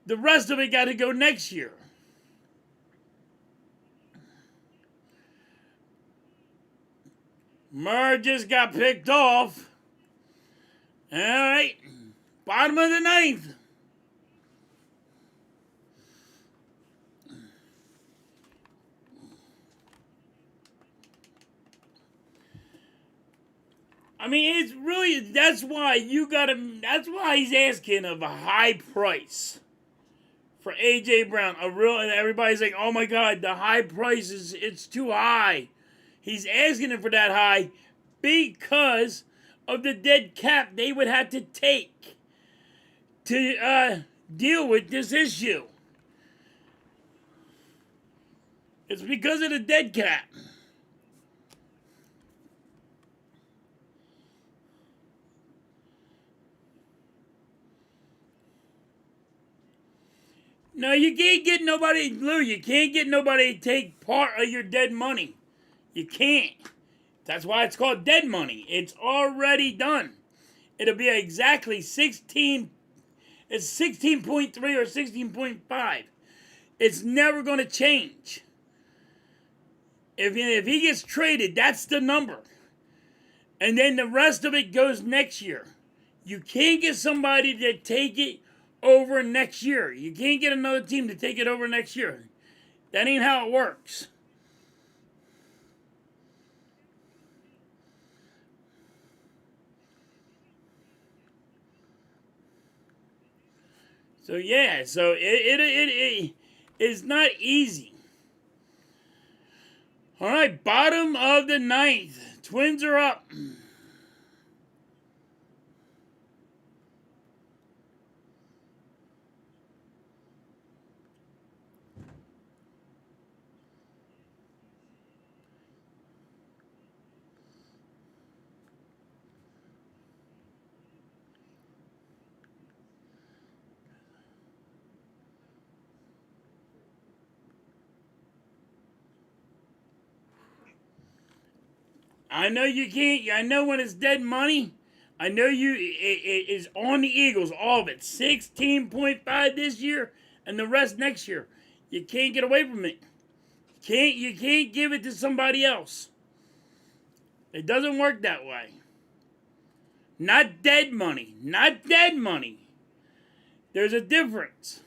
the rest of it got to go next year. Murr just got picked off. All right. Bottom of the ninth. I mean, it's really, that's why he's asking of a high price for AJ Brown. And everybody's like, oh my God, the high price it's too high. He's asking him for that high because of the dead cap they would have to take to deal with this issue. It's because of the dead cap. No, you can't get nobody, Lou, you can't get nobody to take part of your dead money. You can't. That's why it's called dead money. It's already done. It'll be exactly 16. It's 16.3 or 16.5. It's never going to change. If he gets traded, that's the number. And then the rest of it goes next year. You can't get somebody to take it over next year. You can't get another team to take it over next year. That ain't how it works. So yeah, so it is not easy. All right, bottom of the ninth. Twins are up. I know you can't. I know when it's dead money. I know it is on the Eagles, all of it. 16.5 this year and the rest next year. You can't get away from it. You can't give it to somebody else. It doesn't work that way. Not dead money. Not dead money. There's a difference.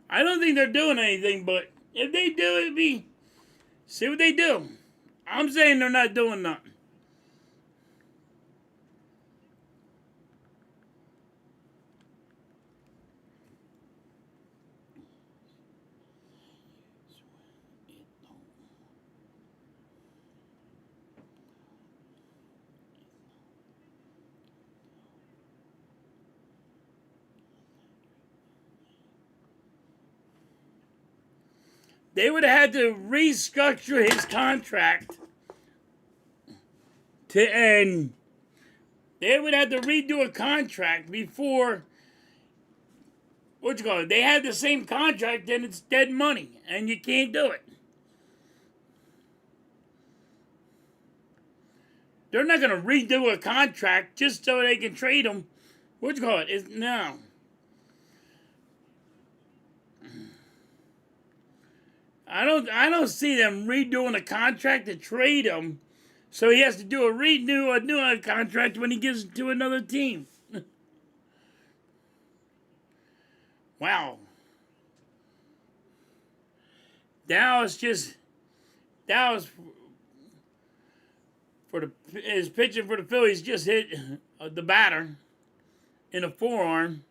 I don't think they're doing anything, but if they do, it'd be. See what they do. I'm saying they're not doing nothing. They would have had to restructure his contract to end. They would have to redo a contract before. What you call it? They had the same contract, then it's dead money, and you can't do it. They're not going to redo a contract just so they can trade him. What you call it? No. I don't see them redoing a contract to trade him, so he has to do a new contract when he gives it to another team. Wow. Dallas is pitching for the Phillies just hit the batter in the forearm.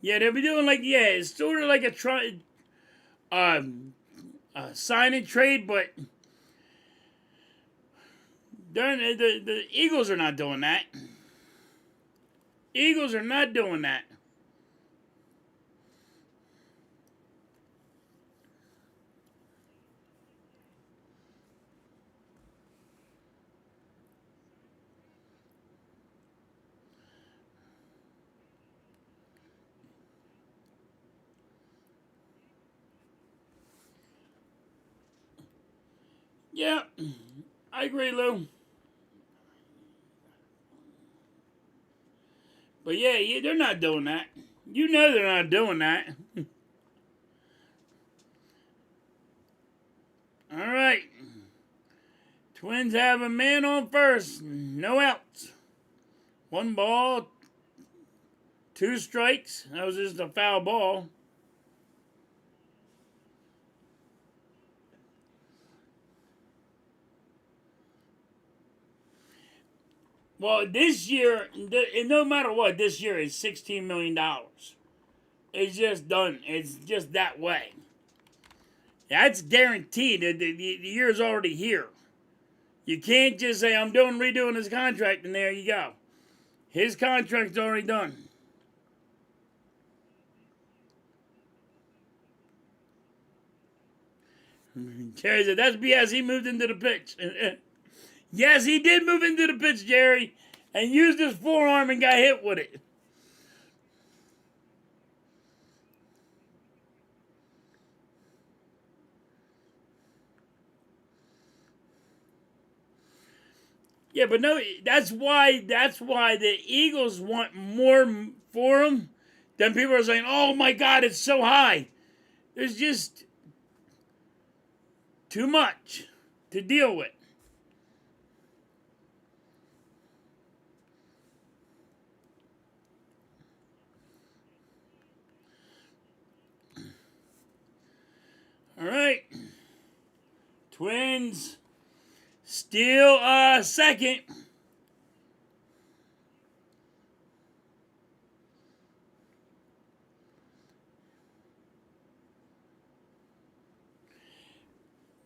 Yeah, they'll be doing it's sort of like a sign and trade, but the Eagles are not doing that. Eagles are not doing that. Yeah, I agree, Lou. But yeah, they're not doing that. You know they're not doing that. All right. Twins have a man on first. No outs. 1 ball, 2 strikes. That was just a foul ball. Well, this year, no matter what, this year is $16 million. It's just done. It's just that way. That's guaranteed. The year's already here. You can't just say, I'm redoing his contract, and there you go. His contract's already done. Jerry said, that's BS. He moved into the pitch. Yes, he did move into the pitch, Jerry, and used his forearm and got hit with it. Yeah, but no, that's why the Eagles want more for him than people are saying, "Oh my God, it's so high." There's just too much to deal with. All right, Twins still second.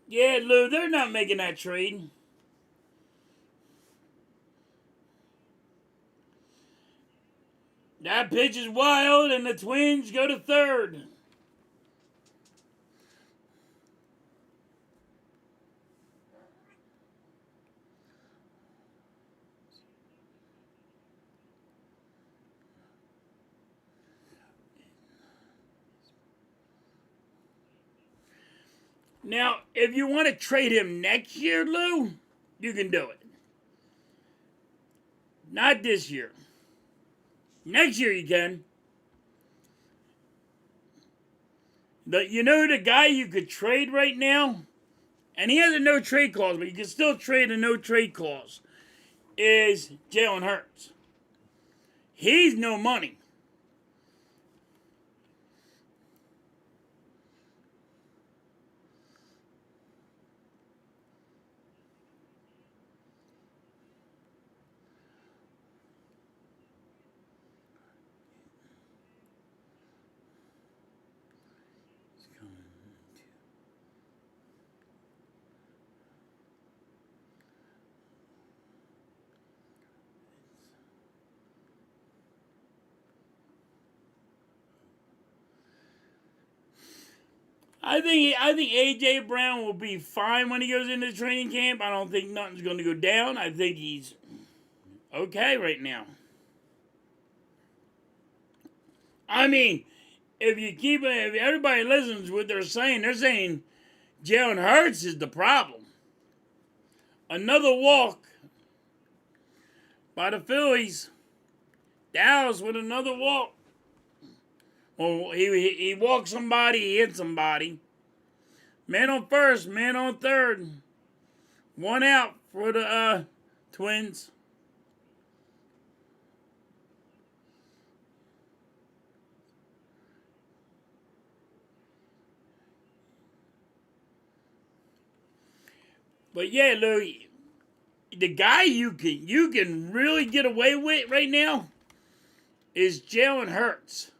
Yeah, Lou, they're not making that trade. That pitch is wild, and the Twins go to third. Now, if you want to trade him next year, Lou, you can do it. Not this year. Next year you can. You know the guy you could trade right now? And he has a no trade clause, but you can still trade a no trade clause. Is Jalen Hurts. He's no money. I think AJ Brown will be fine when he goes into training camp. I don't think nothing's going to go down. I think he's okay right now. I mean, if everybody listens to what they're saying Jalen Hurts is the problem. Another walk by the Phillies. Dallas with another walk. Well, he walked somebody, he hit somebody. Man on first, man on third. One out for the Twins. But yeah, Lou, the guy you can really get away with right now is Jalen Hurts.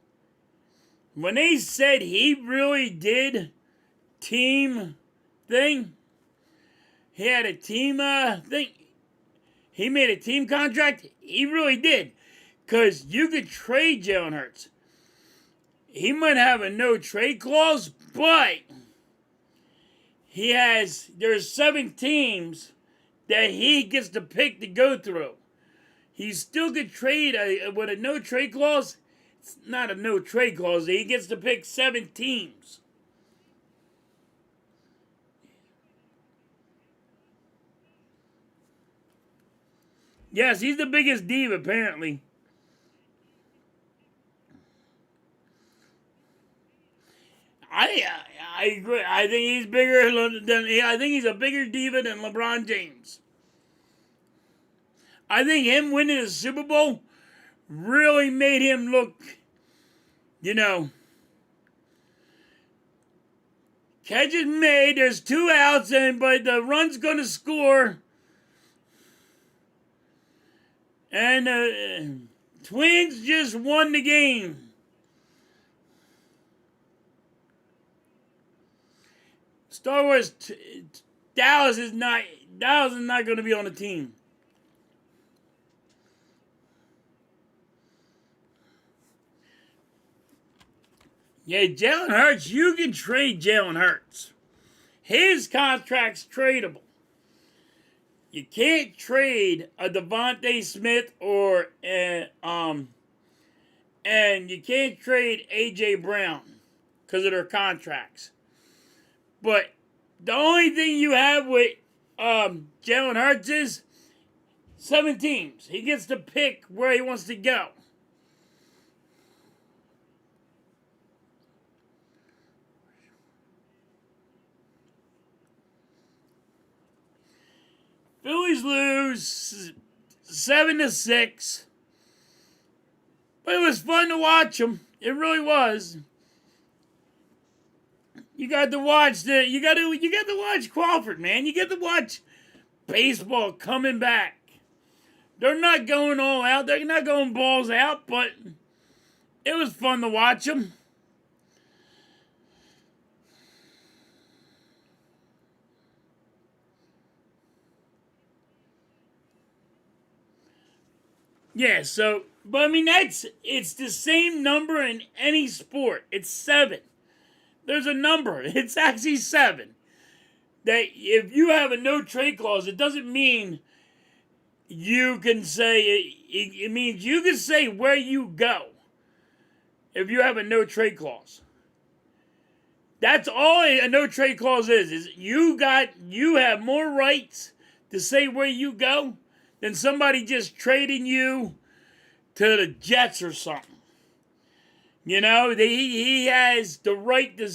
When they said he really did team thing, he had a team thing. He made a team contract. He really did. Because you could trade Jalen Hurts. He might have a no trade clause, but there's 7 teams that he gets to pick to go through. He still could trade with a no trade clause. It's not a no trade clause. He gets to pick 7 teams. Yes, he's the biggest diva apparently. I agree. I think he's bigger than. I think he's a bigger diva than LeBron James. I think him winning the Super Bowl really made him look, you know, catch is made. There's 2 outs, but the run's gonna score, and Twins just won the game. Star Wars, Dallas is not going to be on the team. Yeah, Jalen Hurts, you can trade Jalen Hurts. His contract's tradable. You can't trade a Devontae Smith and you can't trade AJ Brown because of their contracts. But the only thing you have with Jalen Hurts is 7 teams. He gets to pick where he wants to go. Phillies lose 7-6. But it was fun to watch them. It really was. You got to watch watch Crawford, man. You get to watch baseball coming back. They're not going all out. They're not going balls out, but it was fun to watch them. Yeah, so, but I mean, it's the same number in any sport. It's 7. There's a number. It's actually 7. That if you have a no trade clause, it doesn't mean you can say, it means you can say where you go if you have a no trade clause. That's all a no trade clause is you have more rights to say where you go than somebody just trading you to the Jets or something. You know, he has the right to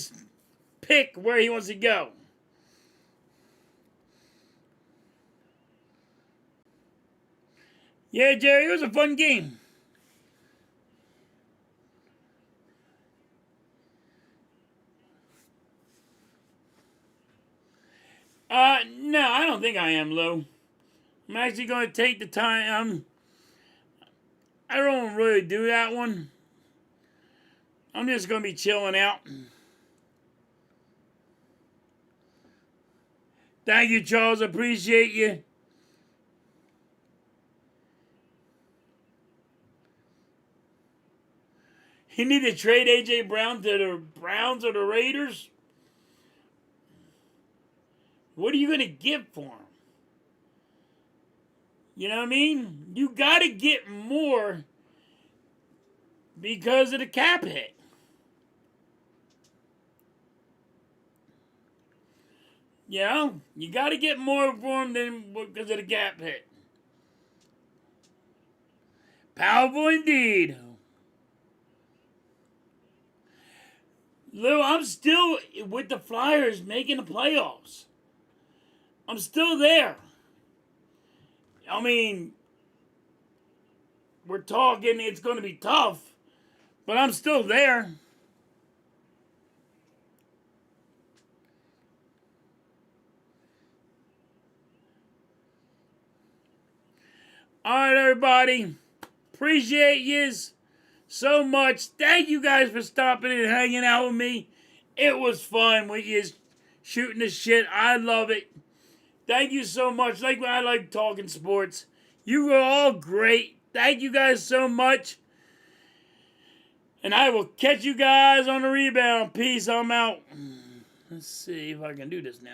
pick where he wants to go. Yeah, Jerry, it was a fun game. No, I don't think I am, Lou. I'm actually going to take the time. I don't really do that one. I'm just going to be chilling out. Thank you, Charles. Appreciate you. You need to trade A.J. Brown to the Browns or the Raiders? What are you going to get for him? You know what I mean? You got to get more because of the cap hit. You know? You got to get more for him than because of the cap hit. Powerful indeed. Lou, I'm still with the Flyers making the playoffs. I'm still there. I mean, we're talking it's going to be tough, but I'm still there. All right, everybody. Appreciate yous so much. Thank you guys for stopping and hanging out with me. It was fun with yous shooting the shit. I love it. Thank you so much. I like talking sports. You were all great. Thank you guys so much. And I will catch you guys on the rebound. Peace. I'm out. Let's see if I can do this now.